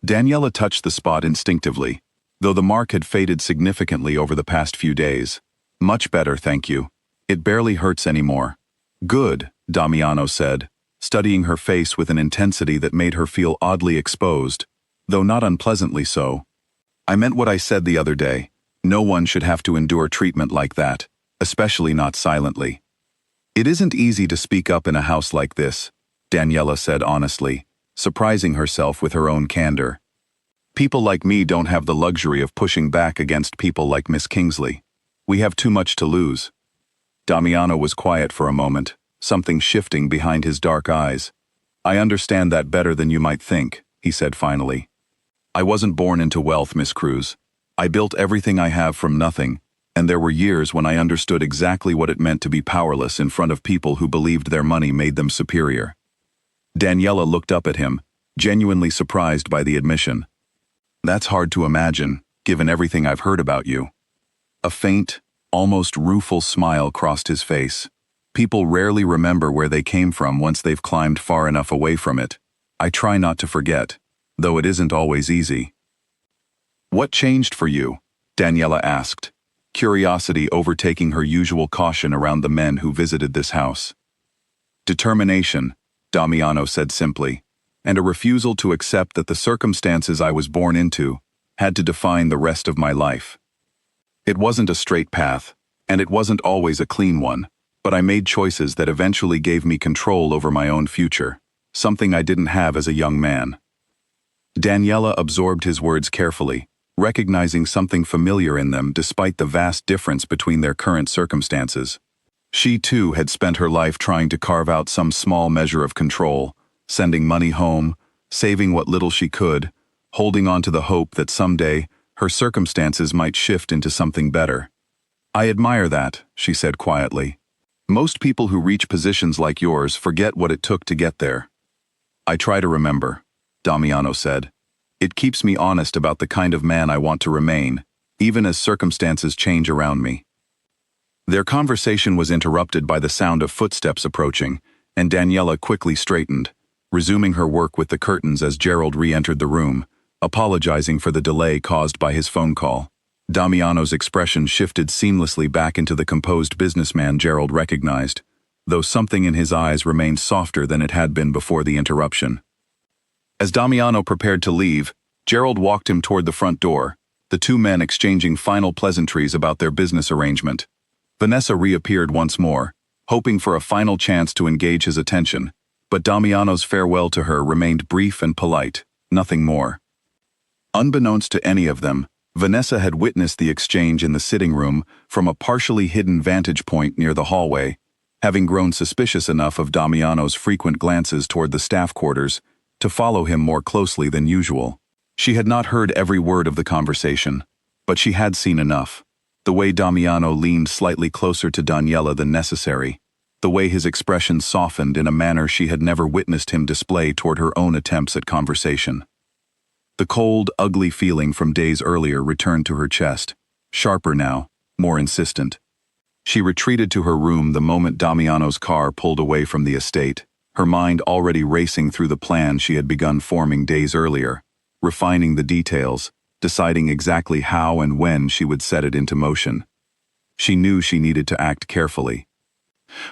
Daniela touched the spot instinctively, though the mark had faded significantly over the past few days. "Much better, thank you. It barely hurts anymore." "Good," Damiano said, studying her face with an intensity that made her feel oddly exposed, though not unpleasantly so. "I meant what I said the other day. No one should have to endure treatment like that, especially not silently." "It isn't easy to speak up in a house like this," Daniela said honestly, surprising herself with her own candor. "People like me don't have the luxury of pushing back against people like Miss Kingsley. We have too much to lose." Damiano was quiet for a moment, something shifting behind his dark eyes. "I understand that better than you might think," he said finally. "I wasn't born into wealth, Miss Cruz. I built everything I have from nothing, and there were years when I understood exactly what it meant to be powerless in front of people who believed their money made them superior." Daniela looked up at him, genuinely surprised by the admission. "That's hard to imagine, given everything I've heard about you." A faint, almost rueful smile crossed his face. "People rarely remember where they came from once they've climbed far enough away from it. I try not to forget, though it isn't always easy." "What changed for you?" Daniela asked, curiosity overtaking her usual caution around the men who visited this house. "Determination," Damiano said simply, "and a refusal to accept that the circumstances I was born into had to define the rest of my life. It wasn't a straight path, and it wasn't always a clean one, but I made choices that eventually gave me control over my own future, something I didn't have as a young man." Daniela absorbed his words carefully, recognizing something familiar in them despite the vast difference between their current circumstances. She too had spent her life trying to carve out some small measure of control, sending money home, saving what little she could, holding on to the hope that someday her circumstances might shift into something better. "I admire that," she said quietly. "Most people who reach positions like yours forget what it took to get there." "I try to remember," Damiano said. "It keeps me honest about the kind of man I want to remain, even as circumstances change around me." Their conversation was interrupted by the sound of footsteps approaching, and Daniela quickly straightened, resuming her work with the curtains as Gerald re-entered the room, apologizing for the delay caused by his phone call. Damiano's expression shifted seamlessly back into the composed businessman Gerald recognized, though something in his eyes remained softer than it had been before the interruption. As Damiano prepared to leave, Gerald walked him toward the front door, the two men exchanging final pleasantries about their business arrangement. Vanessa reappeared once more, hoping for a final chance to engage his attention, but Damiano's farewell to her remained brief and polite, nothing more. Unbeknownst to any of them, Vanessa had witnessed the exchange in the sitting room from a partially hidden vantage point near the hallway, having grown suspicious enough of Damiano's frequent glances toward the staff quarters to follow him more closely than usual. She had not heard every word of the conversation, but she had seen enough. The way Damiano leaned slightly closer to Daniela than necessary, the way his expression softened in a manner she had never witnessed him display toward her own attempts at conversation. The cold, ugly feeling from days earlier returned to her chest, sharper now, more insistent. She retreated to her room the moment Damiano's car pulled away from the estate, her mind already racing through the plan she had begun forming days earlier, refining the details, deciding exactly how and when she would set it into motion. She knew she needed to act carefully.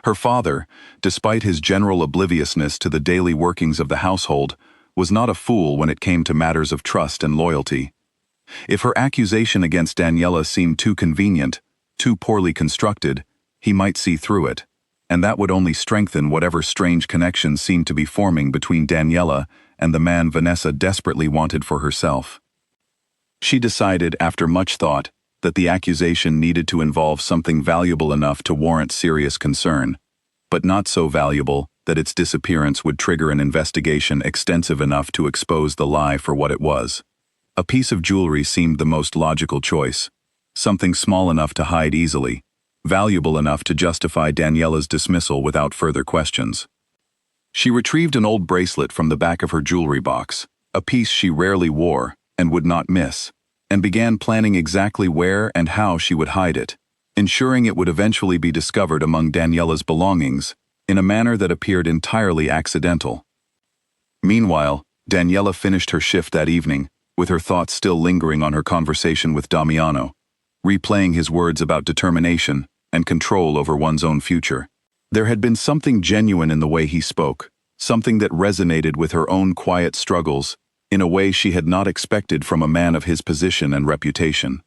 Her father, despite his general obliviousness to the daily workings of the household, was not a fool when it came to matters of trust and loyalty. If her accusation against Daniela seemed too convenient, too poorly constructed, he might see through it, and that would only strengthen whatever strange connection seemed to be forming between Daniela and the man Vanessa desperately wanted for herself. She decided, after much thought, that the accusation needed to involve something valuable enough to warrant serious concern, but not so valuable that its disappearance would trigger an investigation extensive enough to expose the lie for what it was. A piece of jewelry seemed the most logical choice, something small enough to hide easily, valuable enough to justify Daniela's dismissal without further questions. She retrieved an old bracelet from the back of her jewelry box, a piece she rarely wore and would not miss, and began planning exactly where and how she would hide it, ensuring it would eventually be discovered among Daniela's belongings in a manner that appeared entirely accidental. Meanwhile, Daniela finished her shift that evening, with her thoughts still lingering on her conversation with Damiano, replaying his words about determination and control over one's own future. There had been something genuine in the way he spoke, something that resonated with her own quiet struggles in a way she had not expected from a man of his position and reputation.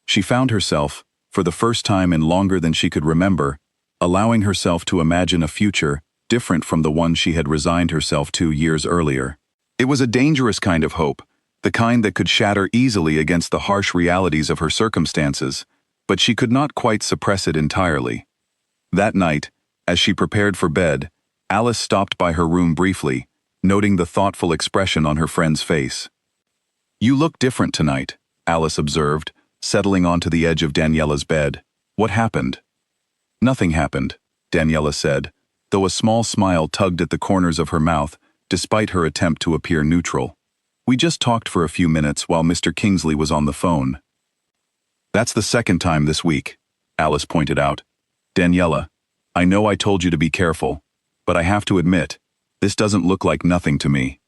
She found herself, for the first time in longer than she could remember, allowing herself to imagine a future different from the one she had resigned herself to years earlier. It was a dangerous kind of hope, the kind that could shatter easily against the harsh realities of her circumstances, but she could not quite suppress it entirely. That night, as she prepared for bed, Alice stopped by her room briefly, noting the thoughtful expression on her friend's face. "You look different tonight," Alice observed, settling onto the edge of Daniela's bed. "What happened?" "Nothing happened," Daniela said, though a small smile tugged at the corners of her mouth, despite her attempt to appear neutral. "We just talked for a few minutes while Mr. Kingsley was on the phone." "That's the second time this week," Alice pointed out. "Daniela, I know I told you to be careful, but I have to admit, this doesn't look like nothing to me."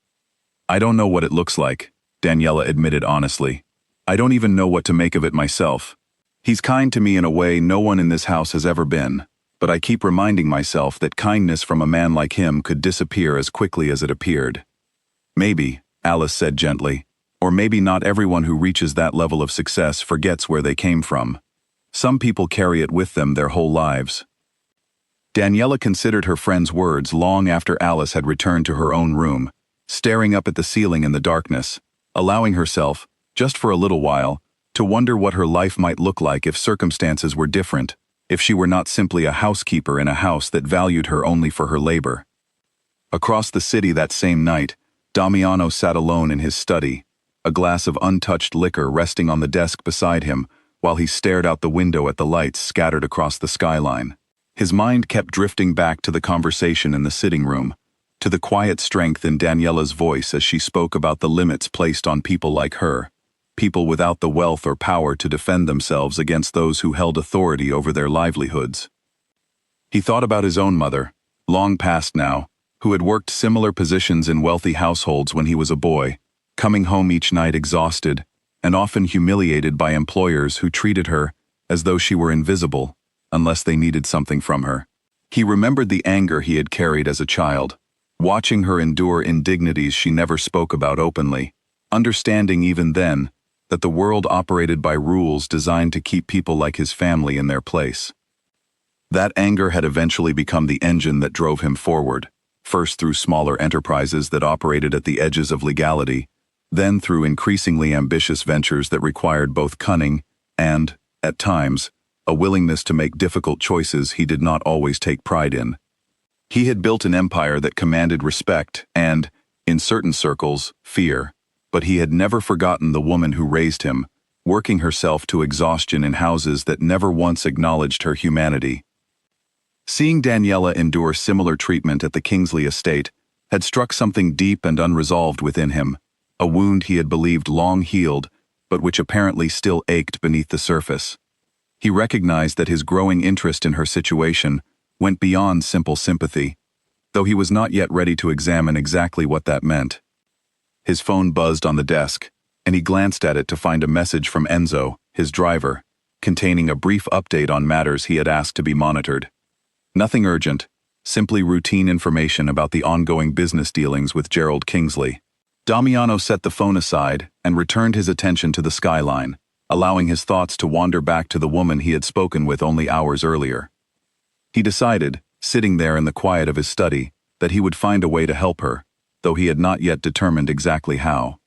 "I don't know what it looks like," Daniela admitted honestly. "I don't even know what to make of it myself. He's kind to me in a way no one in this house has ever been, but I keep reminding myself that kindness from a man like him could disappear as quickly as it appeared." "Maybe," Alice said gently, "or maybe not everyone who reaches that level of success forgets where they came from. Some people carry it with them their whole lives." Daniela considered her friend's words long after Alice had returned to her own room, staring up at the ceiling in the darkness, allowing herself, just for a little while, to wonder what her life might look like if circumstances were different, if she were not simply a housekeeper in a house that valued her only for her labor. Across the city that same night, Damiano sat alone in his study, a glass of untouched liquor resting on the desk beside him while he stared out the window at the lights scattered across the skyline. His mind kept drifting back to the conversation in the sitting room, to the quiet strength in Daniela's voice as she spoke about the limits placed on people like her, people without the wealth or power to defend themselves against those who held authority over their livelihoods. He thought about his own mother, long past now, who had worked similar positions in wealthy households when he was a boy, coming home each night exhausted and often humiliated by employers who treated her as though she were invisible, unless they needed something from her. He remembered the anger he had carried as a child, watching her endure indignities she never spoke about openly, understanding even then that the world operated by rules designed to keep people like his family in their place. That anger had eventually become the engine that drove him forward, first through smaller enterprises that operated at the edges of legality, then through increasingly ambitious ventures that required both cunning and, at times, a willingness to make difficult choices he did not always take pride in. He had built an empire that commanded respect and, in certain circles, fear, but he had never forgotten the woman who raised him, working herself to exhaustion in houses that never once acknowledged her humanity. Seeing Daniela endure similar treatment at the Kingsley estate had struck something deep and unresolved within him, a wound he had believed long healed, but which apparently still ached beneath the surface. He recognized that his growing interest in her situation went beyond simple sympathy, though he was not yet ready to examine exactly what that meant. His phone buzzed on the desk, and he glanced at it to find a message from Enzo, his driver, containing a brief update on matters he had asked to be monitored. Nothing urgent, simply routine information about the ongoing business dealings with Gerald Kingsley. Damiano set the phone aside and returned his attention to the skyline, allowing his thoughts to wander back to the woman he had spoken with only hours earlier. He decided, sitting there in the quiet of his study, that he would find a way to help her, though he had not yet determined exactly how.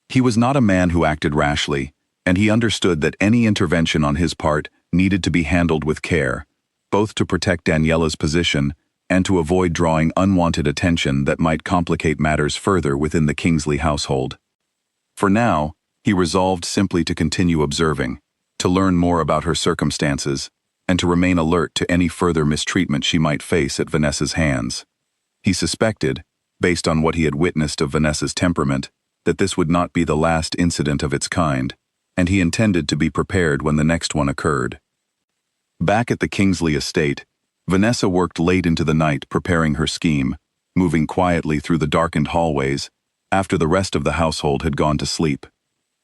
He was not a man who acted rashly, and he understood that any intervention on his part needed to be handled with care, both to protect Daniela's position and to avoid drawing unwanted attention that might complicate matters further within the Kingsley household. For now, he resolved simply to continue observing, to learn more about her circumstances, and to remain alert to any further mistreatment she might face at Vanessa's hands. He suspected, based on what he had witnessed of Vanessa's temperament, that this would not be the last incident of its kind, and he intended to be prepared when the next one occurred. Back at the Kingsley estate, Vanessa worked late into the night preparing her scheme, moving quietly through the darkened hallways after the rest of the household had gone to sleep.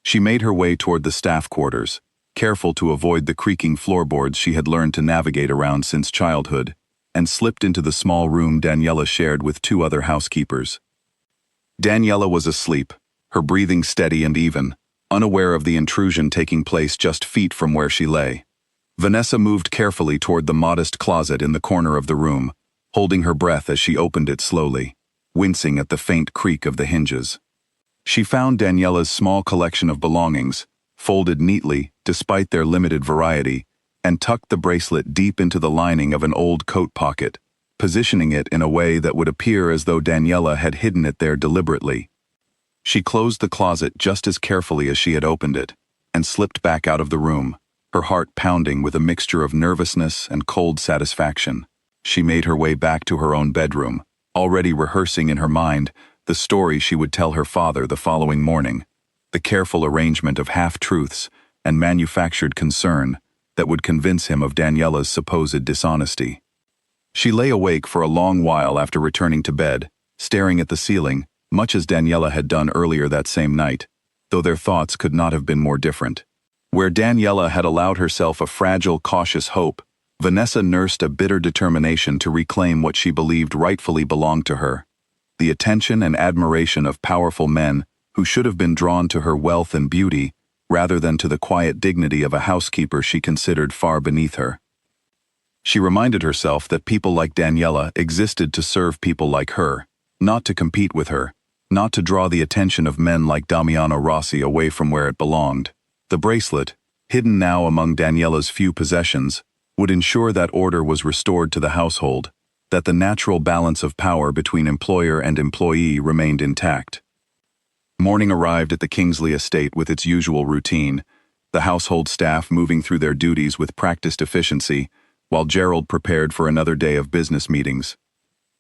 She made her way toward the staff quarters, careful to avoid the creaking floorboards she had learned to navigate around since childhood, and slipped into the small room Daniela shared with two other housekeepers. Daniela was asleep, her breathing steady and even, unaware of the intrusion taking place just feet from where she lay. Vanessa moved carefully toward the modest closet in the corner of the room, holding her breath as she opened it slowly, wincing at the faint creak of the hinges. She found Daniela's small collection of belongings, folded neatly despite their limited variety, and tucked the bracelet deep into the lining of an old coat pocket, positioning it in a way that would appear as though Daniela had hidden it there deliberately. She closed the closet just as carefully as she had opened it, and slipped back out of the room, her heart pounding with a mixture of nervousness and cold satisfaction. She made her way back to her own bedroom, already rehearsing in her mind the story she would tell her father the following morning, the careful arrangement of half-truths and manufactured concern that would convince him of Daniela's supposed dishonesty. She lay awake for a long while after returning to bed, staring at the ceiling, much as Daniela had done earlier that same night, though their thoughts could not have been more different. Where Daniela had allowed herself a fragile, cautious hope, Vanessa nursed a bitter determination to reclaim what she believed rightfully belonged to her, the attention and admiration of powerful men who should have been drawn to her wealth and beauty rather than to the quiet dignity of a housekeeper she considered far beneath her. She reminded herself that people like Daniela existed to serve people like her, not to compete with her, not to draw the attention of men like Damiano Rossi away from where it belonged. The bracelet, hidden now among Daniela's few possessions, would ensure that order was restored to the household, that the natural balance of power between employer and employee remained intact. Morning arrived at the Kingsley estate with its usual routine, the household staff moving through their duties with practiced efficiency, while Gerald prepared for another day of business meetings.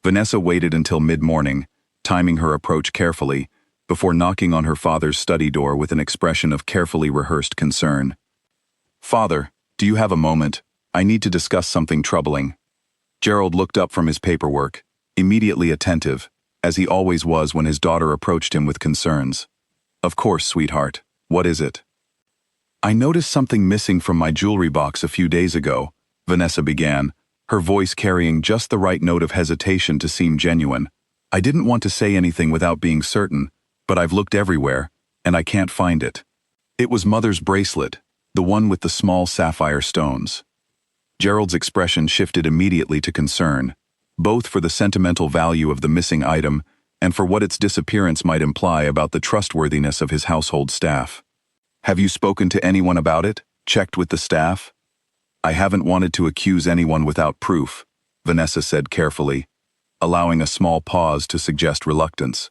Vanessa waited until mid-morning, timing her approach carefully, before knocking on her father's study door with an expression of carefully rehearsed concern. "Father, do you have a moment? I need to discuss something troubling." Gerald looked up from his paperwork, immediately attentive, as he always was when his daughter approached him with concerns. "Of course, sweetheart. What is it?" "I noticed something missing from my jewelry box a few days ago," Vanessa began, her voice carrying just the right note of hesitation to seem genuine. "I didn't want to say anything without being certain, but I've looked everywhere, and I can't find it. It was Mother's bracelet, the one with the small sapphire stones." Gerald's expression shifted immediately to concern, both for the sentimental value of the missing item and for what its disappearance might imply about the trustworthiness of his household staff. "Have you spoken to anyone about it? Checked with the staff?" "I haven't wanted to accuse anyone without proof," Vanessa said carefully, allowing a small pause to suggest reluctance.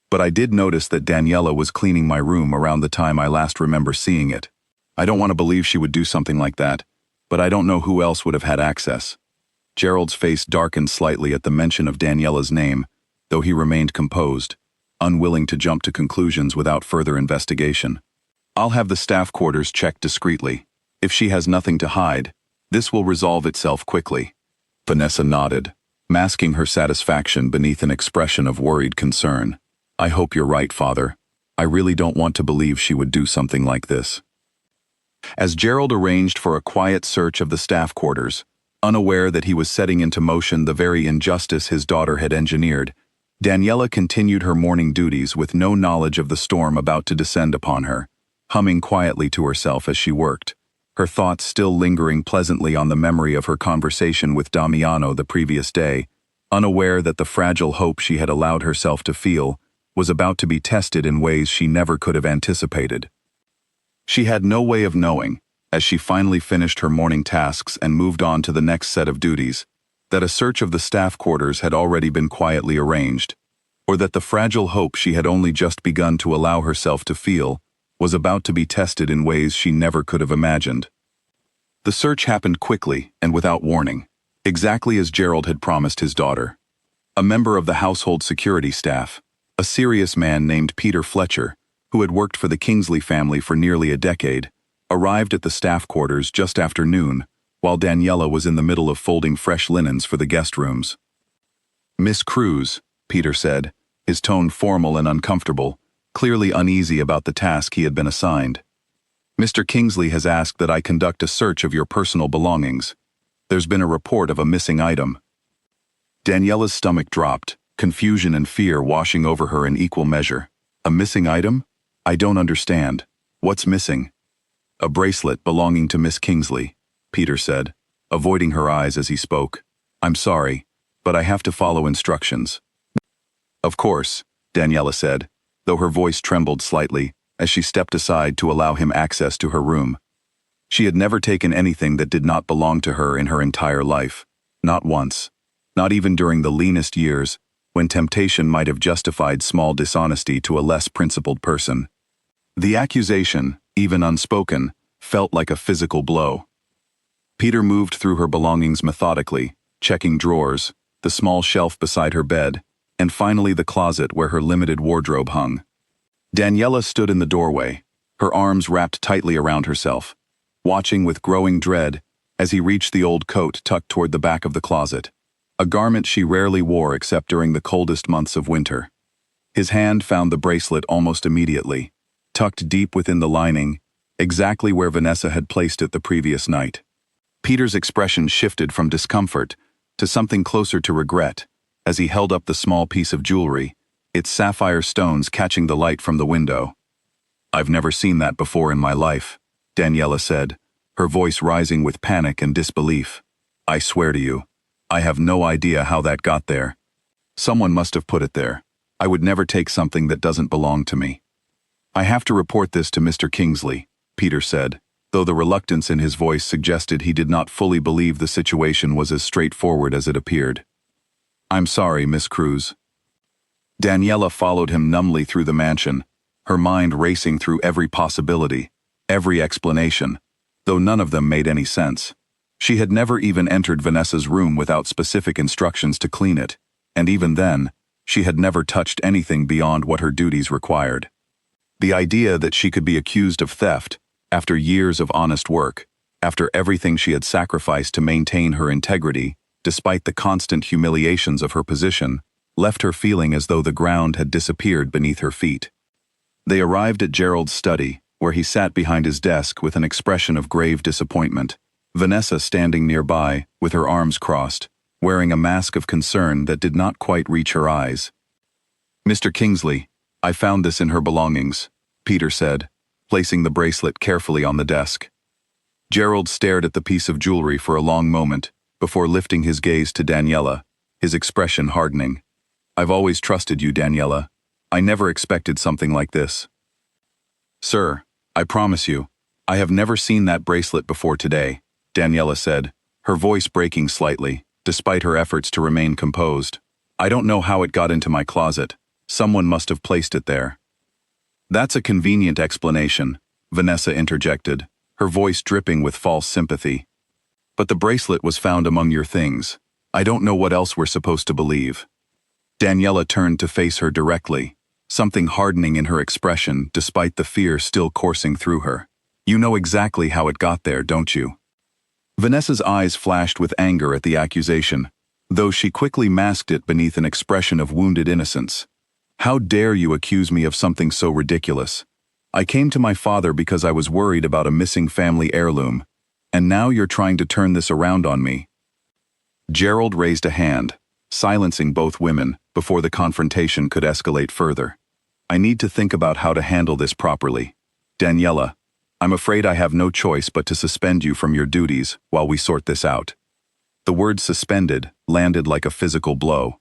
"But I did notice that Daniela was cleaning my room around the time I last remember seeing it. I don't want to believe she would do something like that, but I don't know who else would have had access." Gerald's face darkened slightly at the mention of Daniela's name, though he remained composed, unwilling to jump to conclusions without further investigation. "I'll have the staff quarters checked discreetly. If she has nothing to hide, this will resolve itself quickly." Vanessa nodded, masking her satisfaction beneath an expression of worried concern. "I hope you're right, Father. I really don't want to believe she would do something like this." As Gerald arranged for a quiet search of the staff quarters, unaware that he was setting into motion the very injustice his daughter had engineered, Daniela continued her morning duties with no knowledge of the storm about to descend upon her, humming quietly to herself as she worked, her thoughts still lingering pleasantly on the memory of her conversation with Damiano the previous day, unaware that the fragile hope she had allowed herself to feel was about to be tested in ways she never could have anticipated. She had no way of knowing, as she finally finished her morning tasks and moved on to the next set of duties, that a search of the staff quarters had already been quietly arranged, or that the fragile hope she had only just begun to allow herself to feel was about to be tested in ways she never could have imagined. The search happened quickly and without warning, exactly as Gerald had promised his daughter. A member of the household security staff, a serious man named Peter Fletcher, who had worked for the Kingsley family for nearly a decade, arrived at the staff quarters just after noon, while Daniela was in the middle of folding fresh linens for the guest rooms. "Miss Cruz," Peter said, his tone formal and uncomfortable, clearly uneasy about the task he had been assigned. "Mr. Kingsley has asked that I conduct a search of your personal belongings. There's been a report of a missing item." Daniela's stomach dropped, confusion and fear washing over her in equal measure. "A missing item? I don't understand. What's missing?" "A bracelet belonging to Miss Kingsley," Peter said, avoiding her eyes as he spoke. "I'm sorry, but I have to follow instructions." "Of course," Daniela said, though her voice trembled slightly as she stepped aside to allow him access to her room. She had never taken anything that did not belong to her in her entire life. Not once. Not even during the leanest years, when temptation might have justified small dishonesty to a less principled person. The accusation, even unspoken, felt like a physical blow. Peter moved through her belongings methodically, checking drawers, the small shelf beside her bed, and finally the closet where her limited wardrobe hung. Daniela stood in the doorway, her arms wrapped tightly around herself, watching with growing dread as he reached the old coat tucked toward the back of the closet, a garment she rarely wore except during the coldest months of winter. His hand found the bracelet almost immediately, tucked deep within the lining, exactly where Vanessa had placed it the previous night. Peter's expression shifted from discomfort to something closer to regret as he held up the small piece of jewelry, its sapphire stones catching the light from the window. "I've never seen that before in my life," Daniela said, her voice rising with panic and disbelief. "I swear to you, I have no idea how that got there. Someone must have put it there. I would never take something that doesn't belong to me." "I have to report this to Mr. Kingsley," Peter said, though the reluctance in his voice suggested he did not fully believe the situation was as straightforward as it appeared. "I'm sorry, Miss Cruz." Daniela followed him numbly through the mansion, her mind racing through every possibility, every explanation, though none of them made any sense. She had never even entered Vanessa's room without specific instructions to clean it, and even then, she had never touched anything beyond what her duties required. The idea that she could be accused of theft, after years of honest work, after everything she had sacrificed to maintain her integrity, despite the constant humiliations of her position, left her feeling as though the ground had disappeared beneath her feet. They arrived at Gerald's study, where he sat behind his desk with an expression of grave disappointment, Vanessa standing nearby, with her arms crossed, wearing a mask of concern that did not quite reach her eyes. "Mr. Kingsley, I found this in her belongings," Peter said, placing the bracelet carefully on the desk. Gerald stared at the piece of jewelry for a long moment, before lifting his gaze to Daniela, his expression hardening. "I've always trusted you, Daniela. I never expected something like this." "Sir, I promise you, I have never seen that bracelet before today," Daniela said, her voice breaking slightly, despite her efforts to remain composed. "I don't know how it got into my closet. Someone must have placed it there." "That's a convenient explanation," Vanessa interjected, her voice dripping with false sympathy. "But the bracelet was found among your things. I don't know what else we're supposed to believe." Daniela turned to face her directly, something hardening in her expression despite the fear still coursing through her. "You know exactly how it got there, don't you?" Vanessa's eyes flashed with anger at the accusation, though she quickly masked it beneath an expression of wounded innocence. "How dare you accuse me of something so ridiculous? I came to my father because I was worried about a missing family heirloom, and now you're trying to turn this around on me." Gerald raised a hand, silencing both women before the confrontation could escalate further. "I need to think about how to handle this properly. Daniela, I'm afraid I have no choice but to suspend you from your duties while we sort this out." The word suspended landed like a physical blow.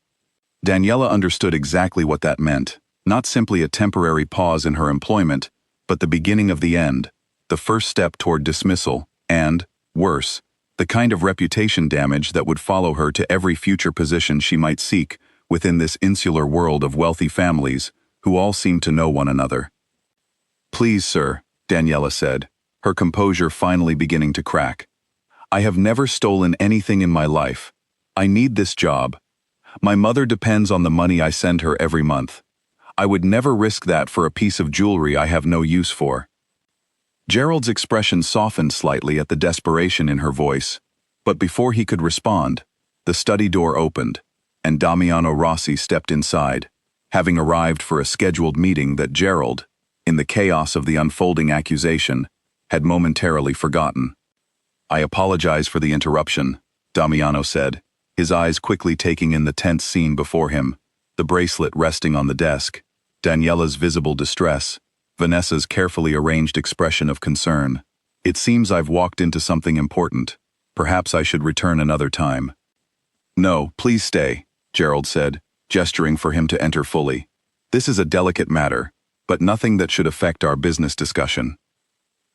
Daniela understood exactly what that meant, not simply a temporary pause in her employment, but the beginning of the end, the first step toward dismissal, and, worse, the kind of reputation damage that would follow her to every future position she might seek within this insular world of wealthy families who all seem to know one another. "Please, sir," Daniela said, her composure finally beginning to crack. "I have never stolen anything in my life. I need this job. My mother depends on the money I send her every month. I would never risk that for a piece of jewelry I have no use for." Gerald's expression softened slightly at the desperation in her voice, but before he could respond, the study door opened, and Damiano Rossi stepped inside, having arrived for a scheduled meeting that Gerald, in the chaos of the unfolding accusation, had momentarily forgotten. "I apologize for the interruption," Damiano said, his eyes quickly taking in the tense scene before him, the bracelet resting on the desk, Daniela's visible distress, Vanessa's carefully arranged expression of concern. "It seems I've walked into something important. Perhaps I should return another time." "No, please stay," Gerald said, gesturing for him to enter fully. "This is a delicate matter, but nothing that should affect our business discussion."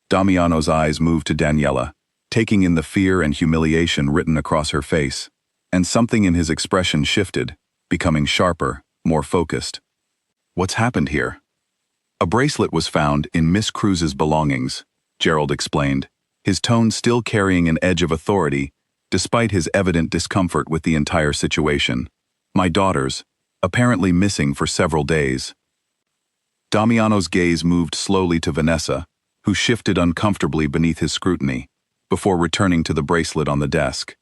Damiano's eyes moved to Daniela, taking in the fear and humiliation written across her face, and something in his expression shifted, becoming sharper, more focused. "What's happened here?" "A bracelet was found in Miss Cruz's belongings," Gerald explained, his tone still carrying an edge of authority, despite his evident discomfort with the entire situation. "My daughter's, apparently missing for several days." Damiano's gaze moved slowly to Vanessa, who shifted uncomfortably beneath his scrutiny, before returning to the bracelet on the desk.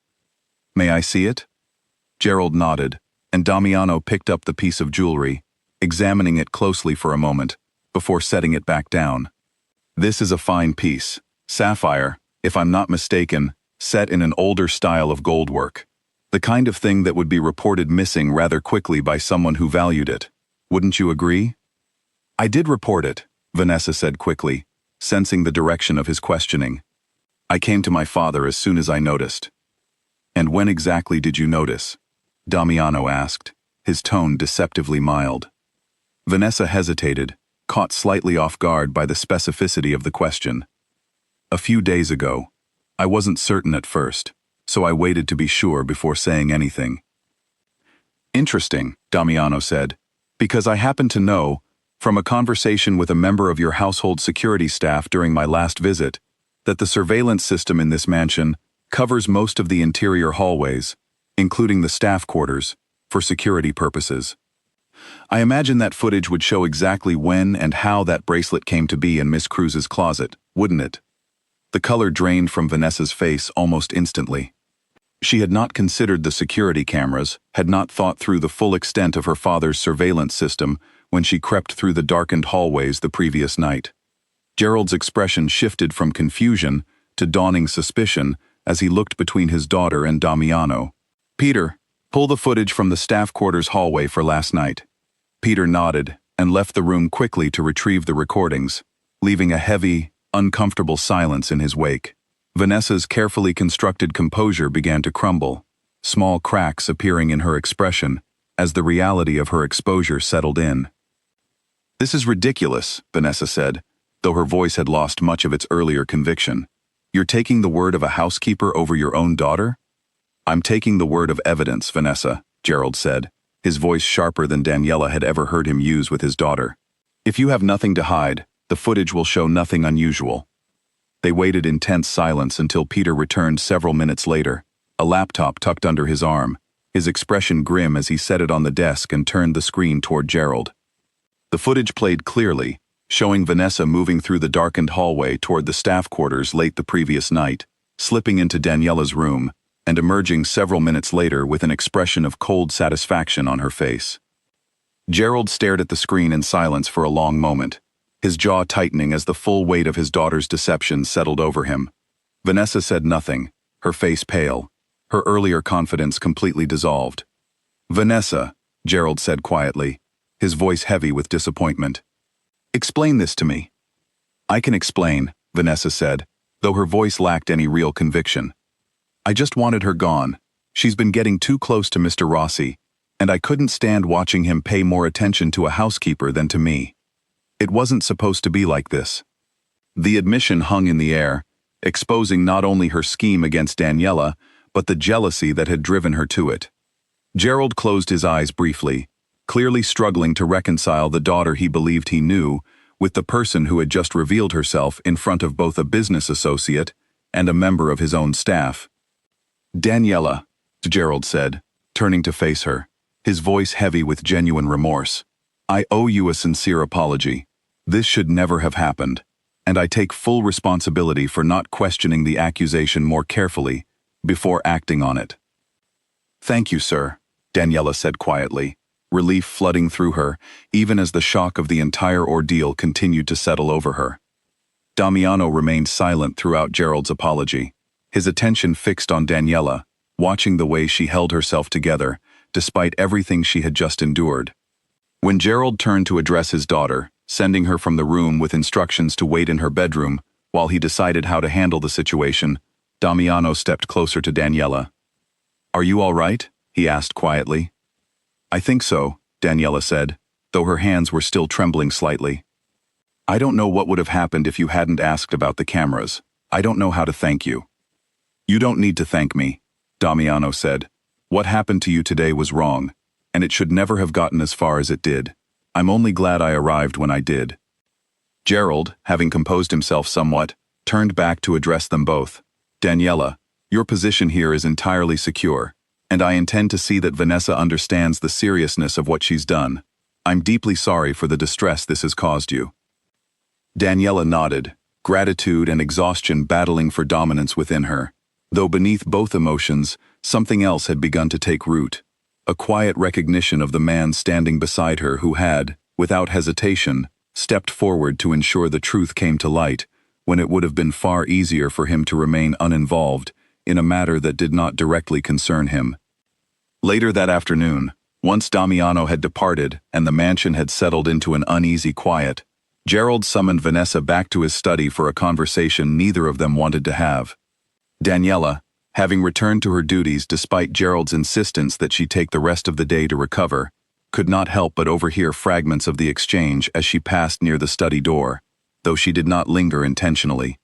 "May I see it?" Gerald nodded, and Damiano picked up the piece of jewelry, examining it closely for a moment, before setting it back down. "This is a fine piece, sapphire, if I'm not mistaken, set in an older style of gold work. The kind of thing that would be reported missing rather quickly by someone who valued it. Wouldn't you agree?" "I did report it," Vanessa said quickly, sensing the direction of his questioning. "I came to my father as soon as I noticed." "And when exactly did you notice?" Damiano asked, his tone deceptively mild. Vanessa hesitated, caught slightly off guard by the specificity of the question. "A few days ago. I wasn't certain at first, so I waited to be sure before saying anything." "Interesting," Damiano said, "because I happen to know, from a conversation with a member of your household security staff during my last visit, that the surveillance system in this mansion covers most of the interior hallways, including the staff quarters, for security purposes. I imagine that footage would show exactly when and how that bracelet came to be in Miss Cruz's closet, wouldn't it?" The color drained from Vanessa's face almost instantly. She had not considered the security cameras, had not thought through the full extent of her father's surveillance system when she crept through the darkened hallways the previous night. Gerald's expression shifted from confusion to dawning suspicion as he looked between his daughter and Damiano. "Peter, pull the footage from the staff quarters hallway for last night." Peter nodded and left the room quickly to retrieve the recordings, leaving a heavy, uncomfortable silence in his wake. Vanessa's carefully constructed composure began to crumble, small cracks appearing in her expression as the reality of her exposure settled in. "This is ridiculous," Vanessa said, though her voice had lost much of its earlier conviction. "You're taking the word of a housekeeper over your own daughter?" "I'm taking the word of evidence, Vanessa," Gerald said, his voice sharper than Daniela had ever heard him use with his daughter. "If you have nothing to hide, the footage will show nothing unusual." They waited in tense silence until Peter returned several minutes later, a laptop tucked under his arm, his expression grim as he set it on the desk and turned the screen toward Gerald. The footage played clearly, showing Vanessa moving through the darkened hallway toward the staff quarters late the previous night, slipping into Daniela's room, and emerging several minutes later with an expression of cold satisfaction on her face. Gerald stared at the screen in silence for a long moment, his jaw tightening as the full weight of his daughter's deception settled over him. Vanessa said nothing, her face pale, her earlier confidence completely dissolved. "Vanessa," Gerald said quietly, his voice heavy with disappointment. "Explain this to me." "I can explain," Vanessa said, though her voice lacked any real conviction. "I just wanted her gone, She's been getting too close to Mr. Rossi, and I couldn't stand watching him pay more attention to a housekeeper than to me. It wasn't supposed to be like this. The admission hung in the air, exposing not only her scheme against Daniela, but the jealousy that had driven her to it. Gerald closed his eyes briefly, clearly struggling to reconcile the daughter he believed he knew with the person who had just revealed herself in front of both a business associate and a member of his own staff. "Daniela," Gerald said, turning to face her, his voice heavy with genuine remorse. "I owe you a sincere apology. This should never have happened, and I take full responsibility for not questioning the accusation more carefully before acting on it." "Thank you, sir," Daniela said quietly, relief flooding through her, even as the shock of the entire ordeal continued to settle over her. Damiano remained silent throughout Gerald's apology, his attention fixed on Daniela, watching the way she held herself together, despite everything she had just endured. When Gerald turned to address his daughter, sending her from the room with instructions to wait in her bedroom while he decided how to handle the situation, Damiano stepped closer to Daniela. "Are you all right?" he asked quietly. "I think so," Daniela said, though her hands were still trembling slightly. "I don't know what would have happened if you hadn't asked about the cameras. I don't know how to thank you." "You don't need to thank me," Damiano said. "What happened to you today was wrong, and it should never have gotten as far as it did. I'm only glad I arrived when I did." Gerald, having composed himself somewhat, turned back to address them both. "Daniela, your position here is entirely secure, and I intend to see that Vanessa understands the seriousness of what she's done. I'm deeply sorry for the distress this has caused you." Daniela nodded, gratitude and exhaustion battling for dominance within her, though beneath both emotions, something else had begun to take root, a quiet recognition of the man standing beside her who had, without hesitation, stepped forward to ensure the truth came to light, when it would have been far easier for him to remain uninvolved in a matter that did not directly concern him. Later that afternoon, once Damiano had departed and the mansion had settled into an uneasy quiet, Gerald summoned Vanessa back to his study for a conversation neither of them wanted to have. Daniela, having returned to her duties despite Gerald's insistence that she take the rest of the day to recover, could not help but overhear fragments of the exchange as she passed near the study door, though she did not linger intentionally.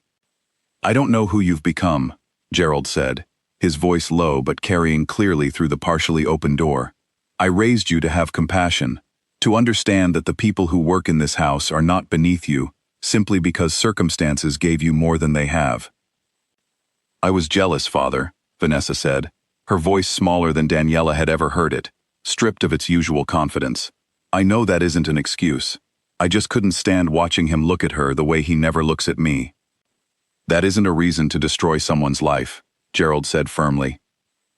"I don't know who you've become," Gerald said, his voice low but carrying clearly through the partially open door. "I raised you to have compassion, to understand that the people who work in this house are not beneath you, simply because circumstances gave you more than they have." "I was jealous, Father," Vanessa said, her voice smaller than Daniela had ever heard it, stripped of its usual confidence. "I know that isn't an excuse. I just couldn't stand watching him look at her the way he never looks at me." "That isn't a reason to destroy someone's life," Gerald said firmly.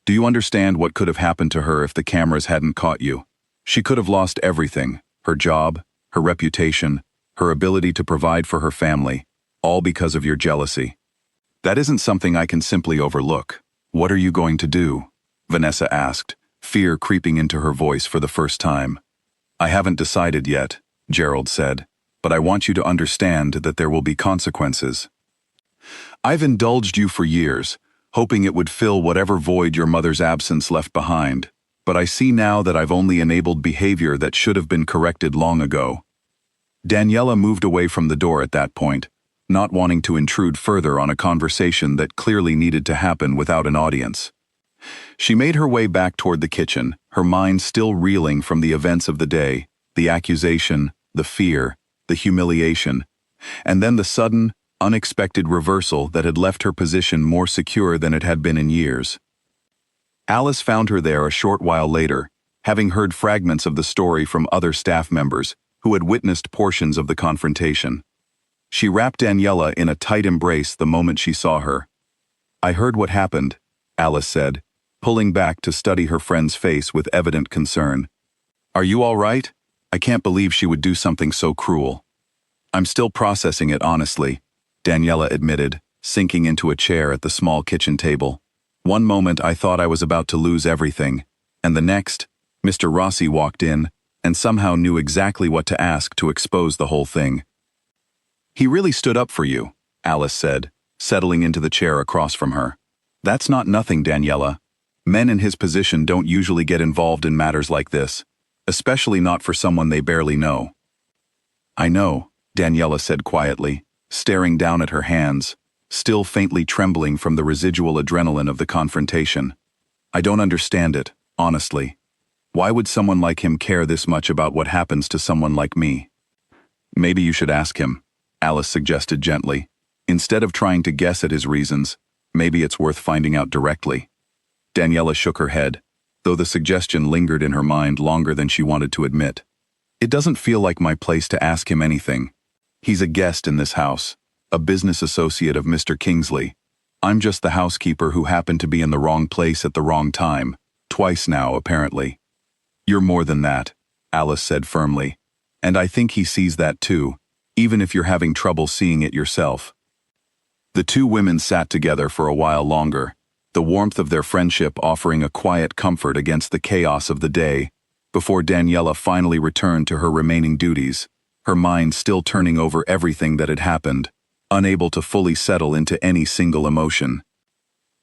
"Do you understand what could have happened to her if the cameras hadn't caught you? She could have lost everything, her job, her reputation, her ability to provide for her family, all because of your jealousy. That isn't something I can simply overlook. What are you going to do?" Vanessa asked, fear creeping into her voice for the first time. "I haven't decided yet," Gerald said, "but I want you to understand that there will be consequences. I've indulged you for years, hoping it would fill whatever void your mother's absence left behind, but I see now that I've only enabled behavior that should have been corrected long ago." Daniela moved away from the door at that point, not wanting to intrude further on a conversation that clearly needed to happen without an audience. She made her way back toward the kitchen, her mind still reeling from the events of the day, the accusation, the fear, the humiliation, and then the sudden, unexpected reversal that had left her position more secure than it had been in years. Alice found her there a short while later, having heard fragments of the story from other staff members who had witnessed portions of the confrontation. She wrapped Daniela in a tight embrace the moment she saw her. "I heard what happened," Alice said, pulling back to study her friend's face with evident concern. "Are you all right? I can't believe she would do something so cruel." "I'm still processing it, honestly," Daniela admitted, sinking into a chair at the small kitchen table. "One moment I thought I was about to lose everything, and the next, Mr. Rossi walked in and somehow knew exactly what to ask to expose the whole thing." "He really stood up for you," Alice said, settling into the chair across from her. "That's not nothing, Daniela. Men in his position don't usually get involved in matters like this, especially not for someone they barely know. "I know," Daniela said quietly, staring down at her hands, still faintly trembling from the residual adrenaline of the confrontation. "I don't understand it, honestly. Why would someone like him care this much about what happens to someone like me?" "Maybe you should ask him," Alice suggested gently. "Instead of trying to guess at his reasons, maybe it's worth finding out directly." Daniela shook her head, though the suggestion lingered in her mind longer than she wanted to admit. "It doesn't feel like my place to ask him anything. He's a guest in this house, a business associate of Mr. Kingsley. I'm just the housekeeper who happened to be in the wrong place at the wrong time, twice now, apparently." "You're more than that," Alice said firmly. "And I think he sees that too, even if you're having trouble seeing it yourself." The two women sat together for a while longer, the warmth of their friendship offering a quiet comfort against the chaos of the day, before Daniela finally returned to her remaining duties, her mind still turning over everything that had happened, unable to fully settle into any single emotion.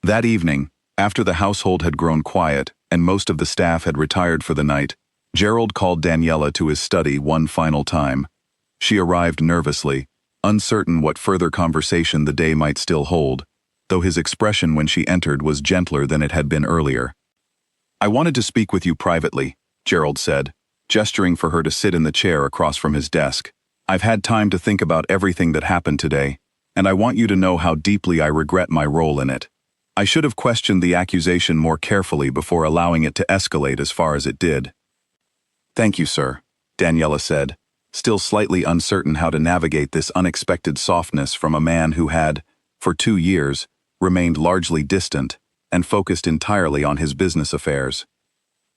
That evening, after the household had grown quiet and most of the staff had retired for the night, Gerald called Daniela to his study one final time. She arrived nervously, uncertain what further conversation the day might still hold, though his expression when she entered was gentler than it had been earlier. "I wanted to speak with you privately," Gerald said, gesturing for her to sit in the chair across from his desk. "I've had time to think about everything that happened today, and I want you to know how deeply I regret my role in it. I should have questioned the accusation more carefully before allowing it to escalate as far as it did." "Thank you, sir," Daniela said, still slightly uncertain how to navigate this unexpected softness from a man who had, for 2 years, remained largely distant and focused entirely on his business affairs.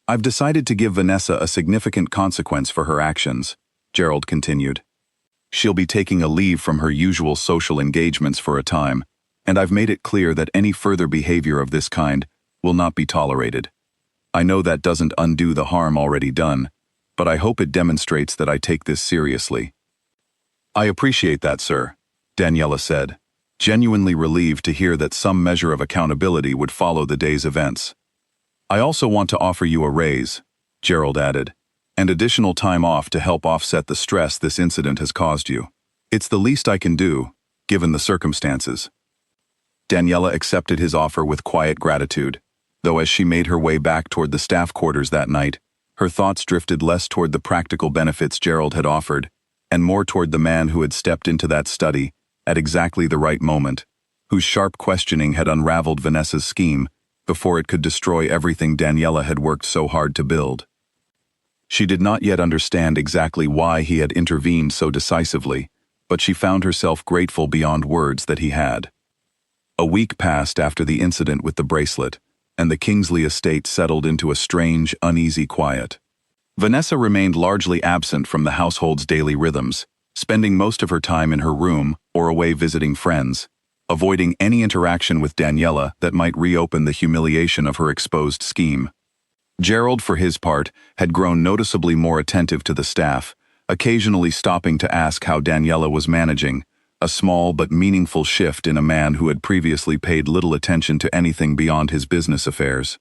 "I've decided to give Vanessa a significant consequence for her actions," Gerald continued. "She'll be taking a leave from her usual social engagements for a time, and I've made it clear that any further behavior of this kind will not be tolerated. I know that doesn't undo the harm already done, but I hope it demonstrates that I take this seriously." "I appreciate that, sir," Daniela said, genuinely relieved to hear that some measure of accountability would follow the day's events. "I also want to offer you a raise," Gerald added, "and additional time off to help offset the stress this incident has caused you. It's the least I can do, given the circumstances." Daniela accepted his offer with quiet gratitude, though as she made her way back toward the staff quarters that night, her thoughts drifted less toward the practical benefits Gerald had offered, and more toward the man who had stepped into that study at exactly the right moment, whose sharp questioning had unraveled Vanessa's scheme before it could destroy everything Daniela had worked so hard to build. She did not yet understand exactly why he had intervened so decisively, but she found herself grateful beyond words that he had. A week passed after the incident with the bracelet, and the Kingsley estate settled into a strange, uneasy quiet. Vanessa remained largely absent from the household's daily rhythms, spending most of her time in her room or away visiting friends, avoiding any interaction with Daniela that might reopen the humiliation of her exposed scheme. Gerald, for his part, had grown noticeably more attentive to the staff, occasionally stopping to ask how Daniela was managing, a small but meaningful shift in a man who had previously paid little attention to anything beyond his business affairs.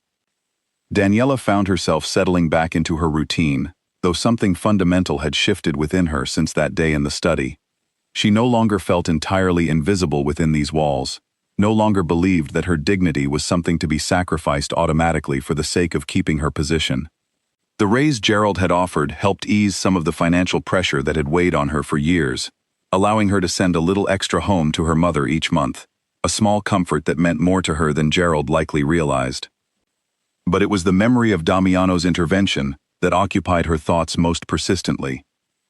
Daniela found herself settling back into her routine, though something fundamental had shifted within her since that day in the study. She no longer felt entirely invisible within these walls, no longer believed that her dignity was something to be sacrificed automatically for the sake of keeping her position. The raise Gerald had offered helped ease some of the financial pressure that had weighed on her for years, allowing her to send a little extra home to her mother each month, a small comfort that meant more to her than Gerald likely realized. But it was the memory of Damiano's intervention that occupied her thoughts most persistently.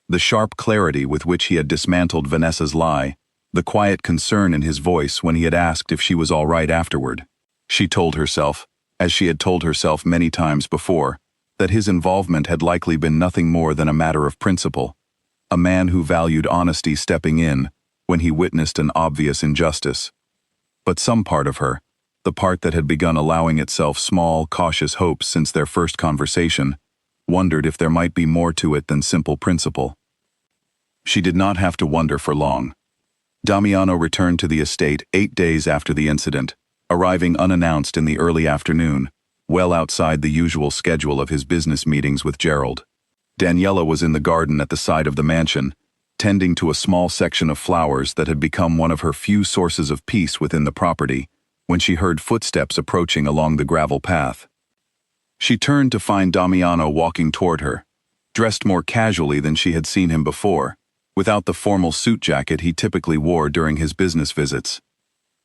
The sharp clarity with which he had dismantled Vanessa's lie, the quiet concern in his voice when he had asked if she was all right afterward. She told herself, as she had told herself many times before, that his involvement had likely been nothing more than a matter of principle, a man who valued honesty stepping in when he witnessed an obvious injustice. But some part of her, the part that had begun allowing itself small, cautious hopes since their first conversation, wondered if there might be more to it than simple principle. She did not have to wonder for long. Damiano returned to the estate 8 days after the incident, arriving unannounced in the early afternoon, well outside the usual schedule of his business meetings with Gerald. Daniela was in the garden at the side of the mansion, tending to a small section of flowers that had become one of her few sources of peace within the property, when she heard footsteps approaching along the gravel path. She turned to find Damiano walking toward her, dressed more casually than she had seen him before, without the formal suit jacket he typically wore during his business visits.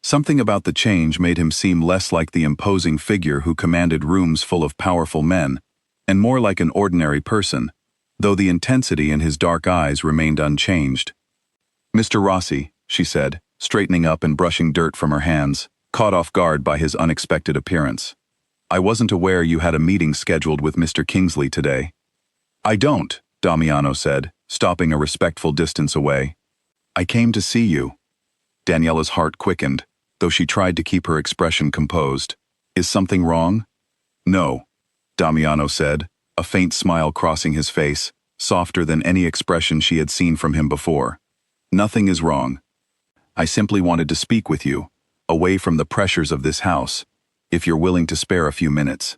Something about the change made him seem less like the imposing figure who commanded rooms full of powerful men, and more like an ordinary person, though the intensity in his dark eyes remained unchanged. "Mr. Rossi," she said, straightening up and brushing dirt from her hands, caught off guard by his unexpected appearance. "I wasn't aware you had a meeting scheduled with Mr. Kingsley today." "I don't," Damiano said, stopping a respectful distance away. "I came to see you." Daniela's heart quickened, though she tried to keep her expression composed. "Is something wrong?" "No," Damiano said, a faint smile crossing his face, softer than any expression she had seen from him before. "Nothing is wrong. I simply wanted to speak with you, away from the pressures of this house, if you're willing to spare a few minutes."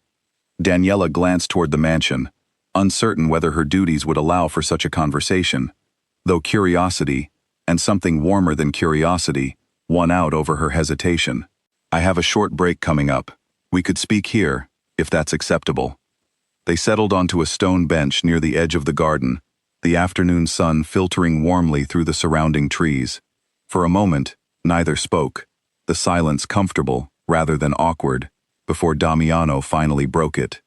Daniela glanced toward the mansion, uncertain whether her duties would allow for such a conversation, though curiosity, and something warmer than curiosity, won out over her hesitation. "I have a short break coming up. We could speak here, if that's acceptable." They settled onto a stone bench near the edge of the garden, the afternoon sun filtering warmly through the surrounding trees. For a moment, neither spoke, the silence comfortable rather than awkward, before Damiano finally broke it.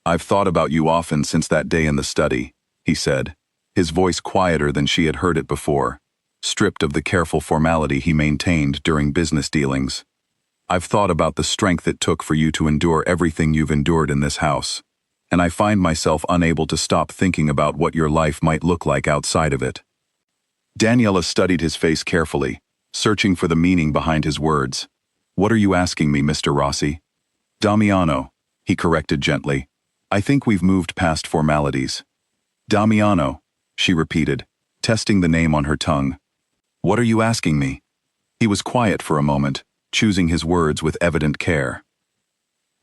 "I've thought about you often since that day in the study," he said, his voice quieter than she had heard it before, stripped of the careful formality he maintained during business dealings. "I've thought about the strength it took for you to endure everything you've endured in this house, and I find myself unable to stop thinking about what your life might look like outside of it." Daniela studied his face carefully, searching for the meaning behind his words. "What are you asking me, Mr. Rossi?" "Damiano," he corrected gently. "I think we've moved past formalities." "Damiano," she repeated, testing the name on her tongue. "What are you asking me?" He was quiet for a moment, choosing his words with evident care.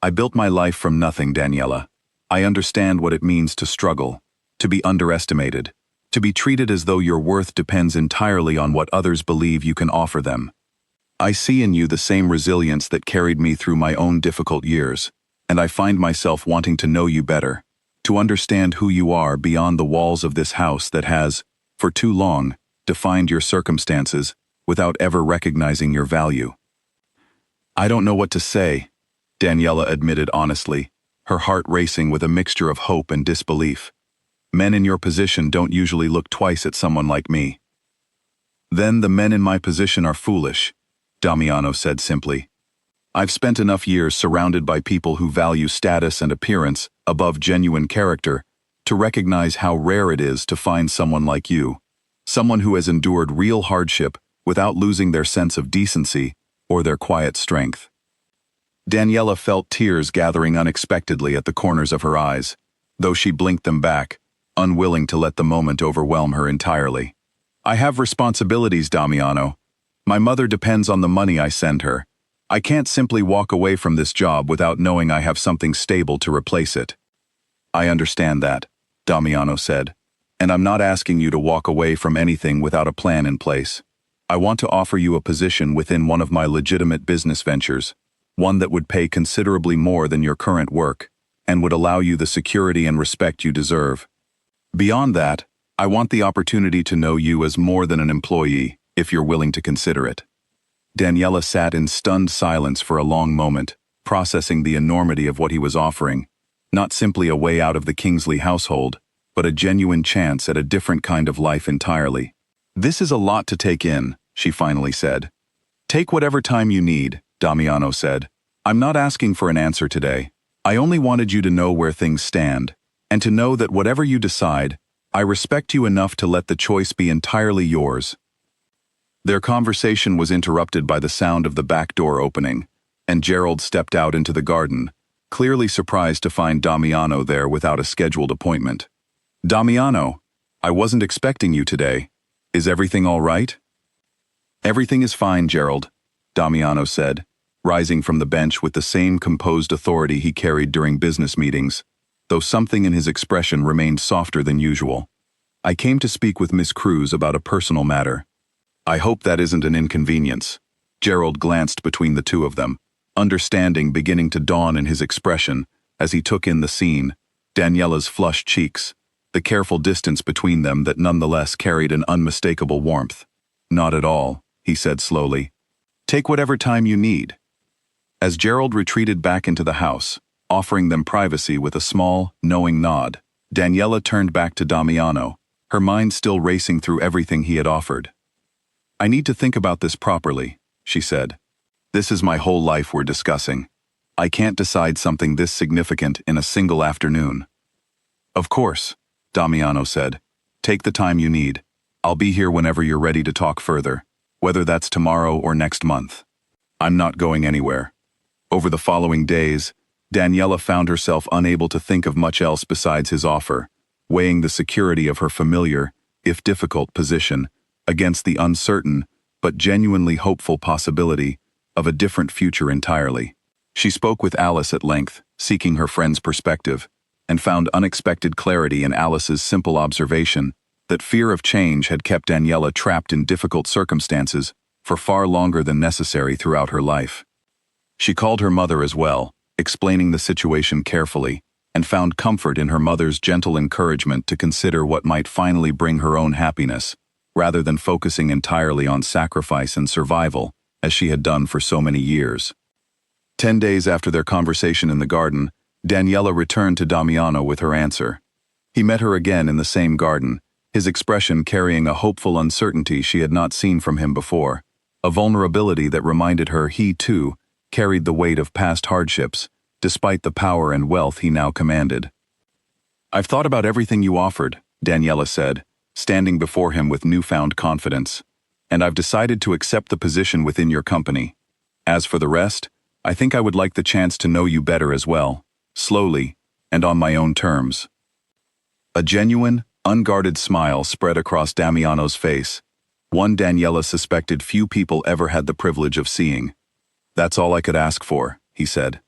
"I built my life from nothing, Daniela. I understand what it means to struggle, to be underestimated, to be treated as though your worth depends entirely on what others believe you can offer them. I see in you the same resilience that carried me through my own difficult years, and I find myself wanting to know you better, to understand who you are beyond the walls of this house that has, for too long, defined your circumstances without ever recognizing your value." "I don't know what to say," Daniela admitted honestly, her heart racing with a mixture of hope and disbelief. "Men in your position don't usually look twice at someone like me." "Then the men in my position are foolish," Damiano said simply. "I've spent enough years surrounded by people who value status and appearance above genuine character to recognize how rare it is to find someone like you, someone who has endured real hardship without losing their sense of decency or their quiet strength." Daniela felt tears gathering unexpectedly at the corners of her eyes, though she blinked them back, unwilling to let the moment overwhelm her entirely. "I have responsibilities, Damiano. My mother depends on the money I send her. I can't simply walk away from this job without knowing I have something stable to replace it." "I understand that," Damiano said, "and I'm not asking you to walk away from anything without a plan in place. I want to offer you a position within one of my legitimate business ventures, one that would pay considerably more than your current work, and would allow you the security and respect you deserve. Beyond that, I want the opportunity to know you as more than an employee, if you're willing to consider it." Daniela sat in stunned silence for a long moment, processing the enormity of what he was offering, not simply a way out of the Kingsley household, but a genuine chance at a different kind of life entirely. "This is a lot to take in," she finally said. "Take whatever time you need," Damiano said. "I'm not asking for an answer today. I only wanted you to know where things stand, and to know that whatever you decide, I respect you enough to let the choice be entirely yours." Their conversation was interrupted by the sound of the back door opening, and Gerald stepped out into the garden, clearly surprised to find Damiano there without a scheduled appointment. "Damiano, I wasn't expecting you today. Is everything all right?" "Everything is fine, Gerald," Damiano said, rising from the bench with the same composed authority he carried during business meetings, though something in his expression remained softer than usual. "I came to speak with Miss Cruz about a personal matter. I hope that isn't an inconvenience." Gerald glanced between the two of them, understanding beginning to dawn in his expression as he took in the scene, Daniela's flushed cheeks, the careful distance between them that nonetheless carried an unmistakable warmth. "Not at all," he said slowly. "Take whatever time you need." As Gerald retreated back into the house, offering them privacy with a small, knowing nod, Daniela turned back to Damiano, her mind still racing through everything he had offered. "I need to think about this properly," she said. "This is my whole life we're discussing. I can't decide something this significant in a single afternoon." "Of course," Damiano said. "Take the time you need. I'll be here whenever you're ready to talk further, whether that's tomorrow or next month. I'm not going anywhere." Over the following days, Daniela found herself unable to think of much else besides his offer, weighing the security of her familiar, if difficult, position against the uncertain, but genuinely hopeful possibility of a different future entirely. She spoke with Alice at length, seeking her friend's perspective, and found unexpected clarity in Alice's simple observation that fear of change had kept Daniela trapped in difficult circumstances for far longer than necessary throughout her life. She called her mother as well, explaining the situation carefully, and found comfort in her mother's gentle encouragement to consider what might finally bring her own happiness, rather than focusing entirely on sacrifice and survival, as she had done for so many years. 10 days after their conversation in the garden, Daniela returned to Damiano with her answer. He met her again in the same garden, his expression carrying a hopeful uncertainty she had not seen from him before, a vulnerability that reminded her he, too, carried the weight of past hardships, despite the power and wealth he now commanded. "I've thought about everything you offered," Daniela said, standing before him with newfound confidence, "and I've decided to accept the position within your company. As for the rest, I think I would like the chance to know you better as well, slowly, and on my own terms." A genuine, unguarded smile spread across Damiano's face, one Daniela suspected few people ever had the privilege of seeing. "That's all I could ask for," he said.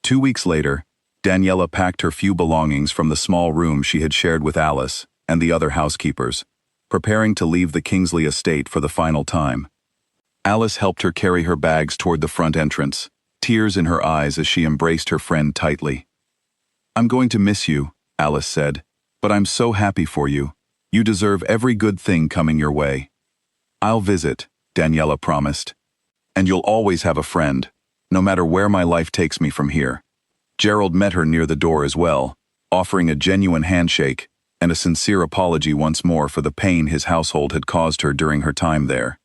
2 weeks later, Daniela packed her few belongings from the small room she had shared with Alice and the other housekeepers, preparing to leave the Kingsley estate for the final time. Alice helped her carry her bags toward the front entrance, tears in her eyes as she embraced her friend tightly. "I'm going to miss you," Alice said, "but I'm so happy for you. You deserve every good thing coming your way." "I'll visit," Daniela promised. "And you'll always have a friend, no matter where my life takes me from here." Gerald met her near the door as well, offering a genuine handshake and a sincere apology once more for the pain his household had caused her during her time there.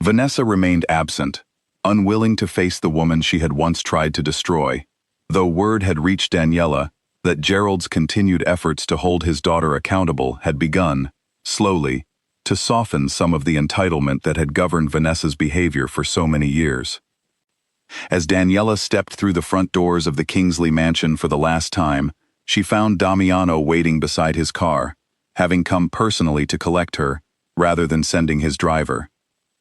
Vanessa remained absent, unwilling to face the woman she had once tried to destroy, though word had reached Daniela that Gerald's continued efforts to hold his daughter accountable had begun, slowly, to soften some of the entitlement that had governed Vanessa's behavior for so many years. As Daniela stepped through the front doors of the Kingsley mansion for the last time, she found Damiano waiting beside his car, having come personally to collect her, rather than sending his driver.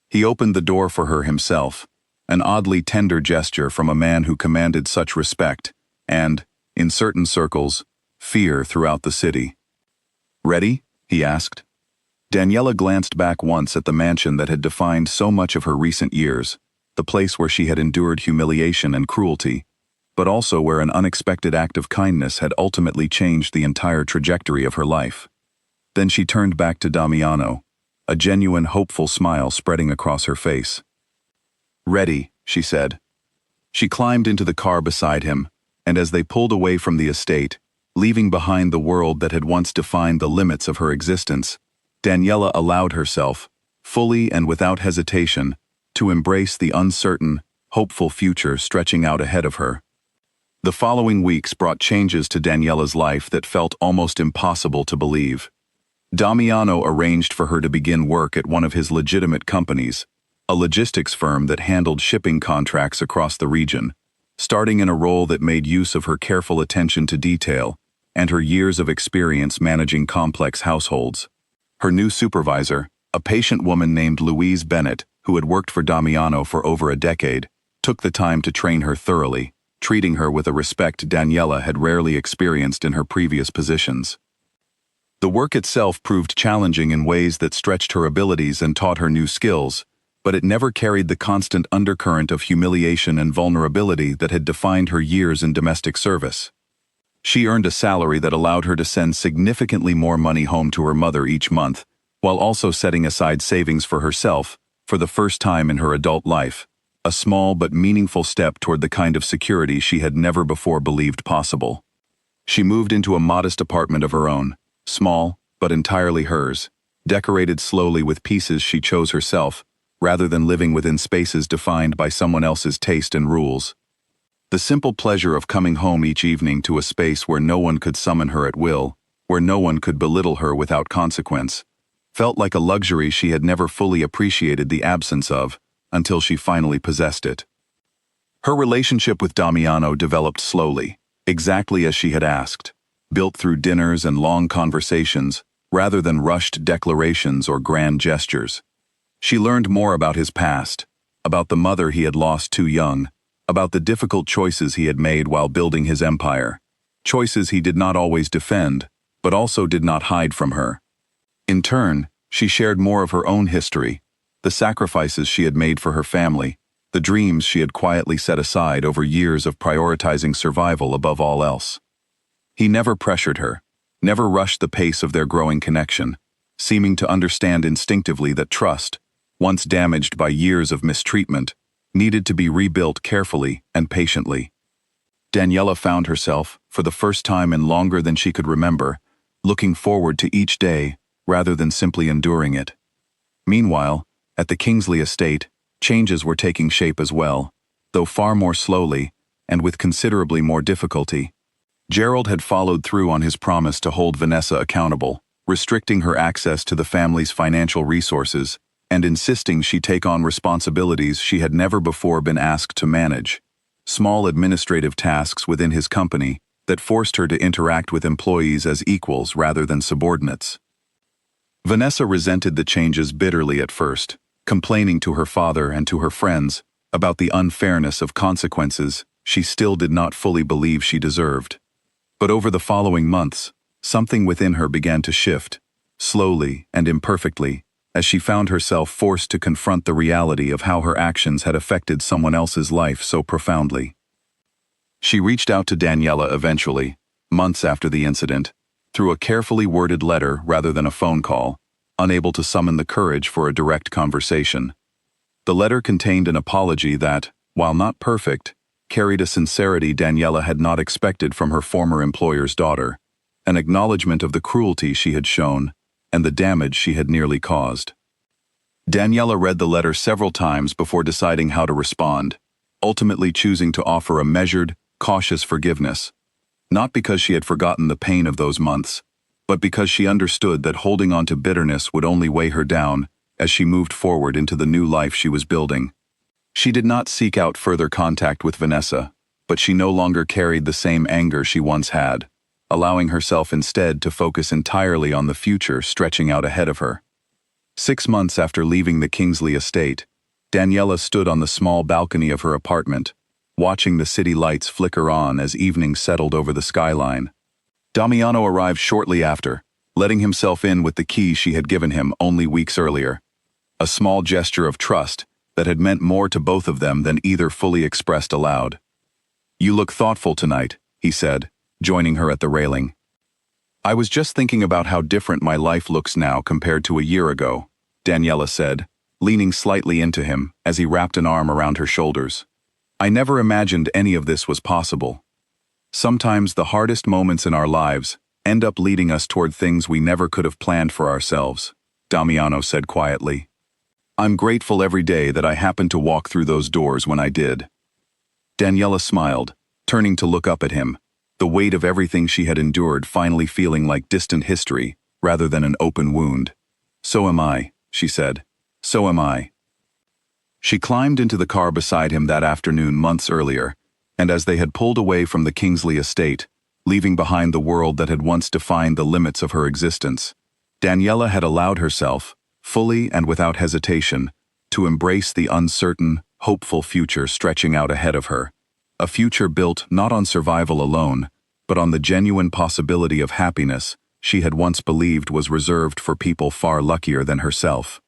He opened the door for her himself, an oddly tender gesture from a man who commanded such respect and, in certain circles, fear throughout the city. "Ready?" he asked. Daniela glanced back once at the mansion that had defined so much of her recent years, the place where she had endured humiliation and cruelty, but also where an unexpected act of kindness had ultimately changed the entire trajectory of her life. Then she turned back to Damiano, a genuine hopeful smile spreading across her face. "Ready," she said. She climbed into the car beside him, and as they pulled away from the estate, leaving behind the world that had once defined the limits of her existence, Daniela allowed herself, fully and without hesitation, to embrace the uncertain, hopeful future stretching out ahead of her. The following weeks brought changes to Daniela's life that felt almost impossible to believe. Damiano arranged for her to begin work at one of his legitimate companies, a logistics firm that handled shipping contracts across the region, starting in a role that made use of her careful attention to detail and her years of experience managing complex households. Her new supervisor, a patient woman named Louise Bennett, who had worked for Damiano for over a decade, took the time to train her thoroughly, treating her with a respect Daniela had rarely experienced in her previous positions. The work itself proved challenging in ways that stretched her abilities and taught her new skills, but it never carried the constant undercurrent of humiliation and vulnerability that had defined her years in domestic service. She earned a salary that allowed her to send significantly more money home to her mother each month, while also setting aside savings for herself, for the first time in her adult life, a small but meaningful step toward the kind of security she had never before believed possible. She moved into a modest apartment of her own, small, but entirely hers, decorated slowly with pieces she chose herself, rather than living within spaces defined by someone else's taste and rules. The simple pleasure of coming home each evening to a space where no one could summon her at will, where no one could belittle her without consequence, felt like a luxury she had never fully appreciated the absence of, until she finally possessed it. Her relationship with Damiano developed slowly, exactly as she had asked, built through dinners and long conversations, rather than rushed declarations or grand gestures. She learned more about his past, about the mother he had lost too young, about the difficult choices he had made while building his empire, choices he did not always defend, but also did not hide from her. In turn, she shared more of her own history, the sacrifices she had made for her family, the dreams she had quietly set aside over years of prioritizing survival above all else. He never pressured her, never rushed the pace of their growing connection, seeming to understand instinctively that trust, once damaged by years of mistreatment, needed to be rebuilt carefully and patiently. Daniela found herself, for the first time in longer than she could remember, looking forward to each day rather than simply enduring it. Meanwhile, at the Kingsley estate, changes were taking shape as well, though far more slowly and with considerably more difficulty. Gerald had followed through on his promise to hold Vanessa accountable, restricting her access to the family's financial resources and insisting she take on responsibilities she had never before been asked to manage, small administrative tasks within his company that forced her to interact with employees as equals rather than subordinates. Vanessa resented the changes bitterly at first, complaining to her father and to her friends about the unfairness of consequences she still did not fully believe she deserved. But over the following months, something within her began to shift, slowly and imperfectly, as she found herself forced to confront the reality of how her actions had affected someone else's life so profoundly. She reached out to Daniela eventually, months after the incident, through a carefully worded letter rather than a phone call, unable to summon the courage for a direct conversation. The letter contained an apology that, while not perfect, carried a sincerity Daniela had not expected from her former employer's daughter, an acknowledgement of the cruelty she had shown and the damage she had nearly caused. Daniela read the letter several times before deciding how to respond, ultimately choosing to offer a measured, cautious forgiveness, not because she had forgotten the pain of those months, but because she understood that holding on to bitterness would only weigh her down as she moved forward into the new life she was building. She did not seek out further contact with Vanessa, but she no longer carried the same anger she once had, allowing herself instead to focus entirely on the future stretching out ahead of her. 6 months after leaving the Kingsley estate, Daniela stood on the small balcony of her apartment, watching the city lights flicker on as evening settled over the skyline. Damiano arrived shortly after, letting himself in with the key she had given him only weeks earlier, a small gesture of trust that had meant more to both of them than either fully expressed aloud. "You look thoughtful tonight," he said, joining her at the railing. "I was just thinking about how different my life looks now compared to a year ago," Daniela said, leaning slightly into him as he wrapped an arm around her shoulders. "I never imagined any of this was possible. Sometimes the hardest moments in our lives end up leading us toward things we never could have planned for ourselves," Damiano said quietly. "I'm grateful every day that I happened to walk through those doors when I did." Daniela smiled, turning to look up at him, the weight of everything she had endured finally feeling like distant history rather than an open wound. "So am I," she said. "So am I." She climbed into the car beside him that afternoon months earlier, and as they had pulled away from the Kingsley estate, leaving behind the world that had once defined the limits of her existence, Daniela had allowed herself, fully and without hesitation, to embrace the uncertain, hopeful future stretching out ahead of her. A future built not on survival alone, but on the genuine possibility of happiness she had once believed was reserved for people far luckier than herself.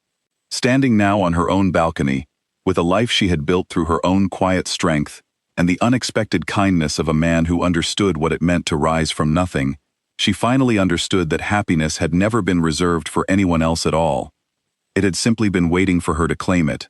Standing now on her own balcony, with a life she had built through her own quiet strength and the unexpected kindness of a man who understood what it meant to rise from nothing, she finally understood that happiness had never been reserved for anyone else at all. It had simply been waiting for her to claim it.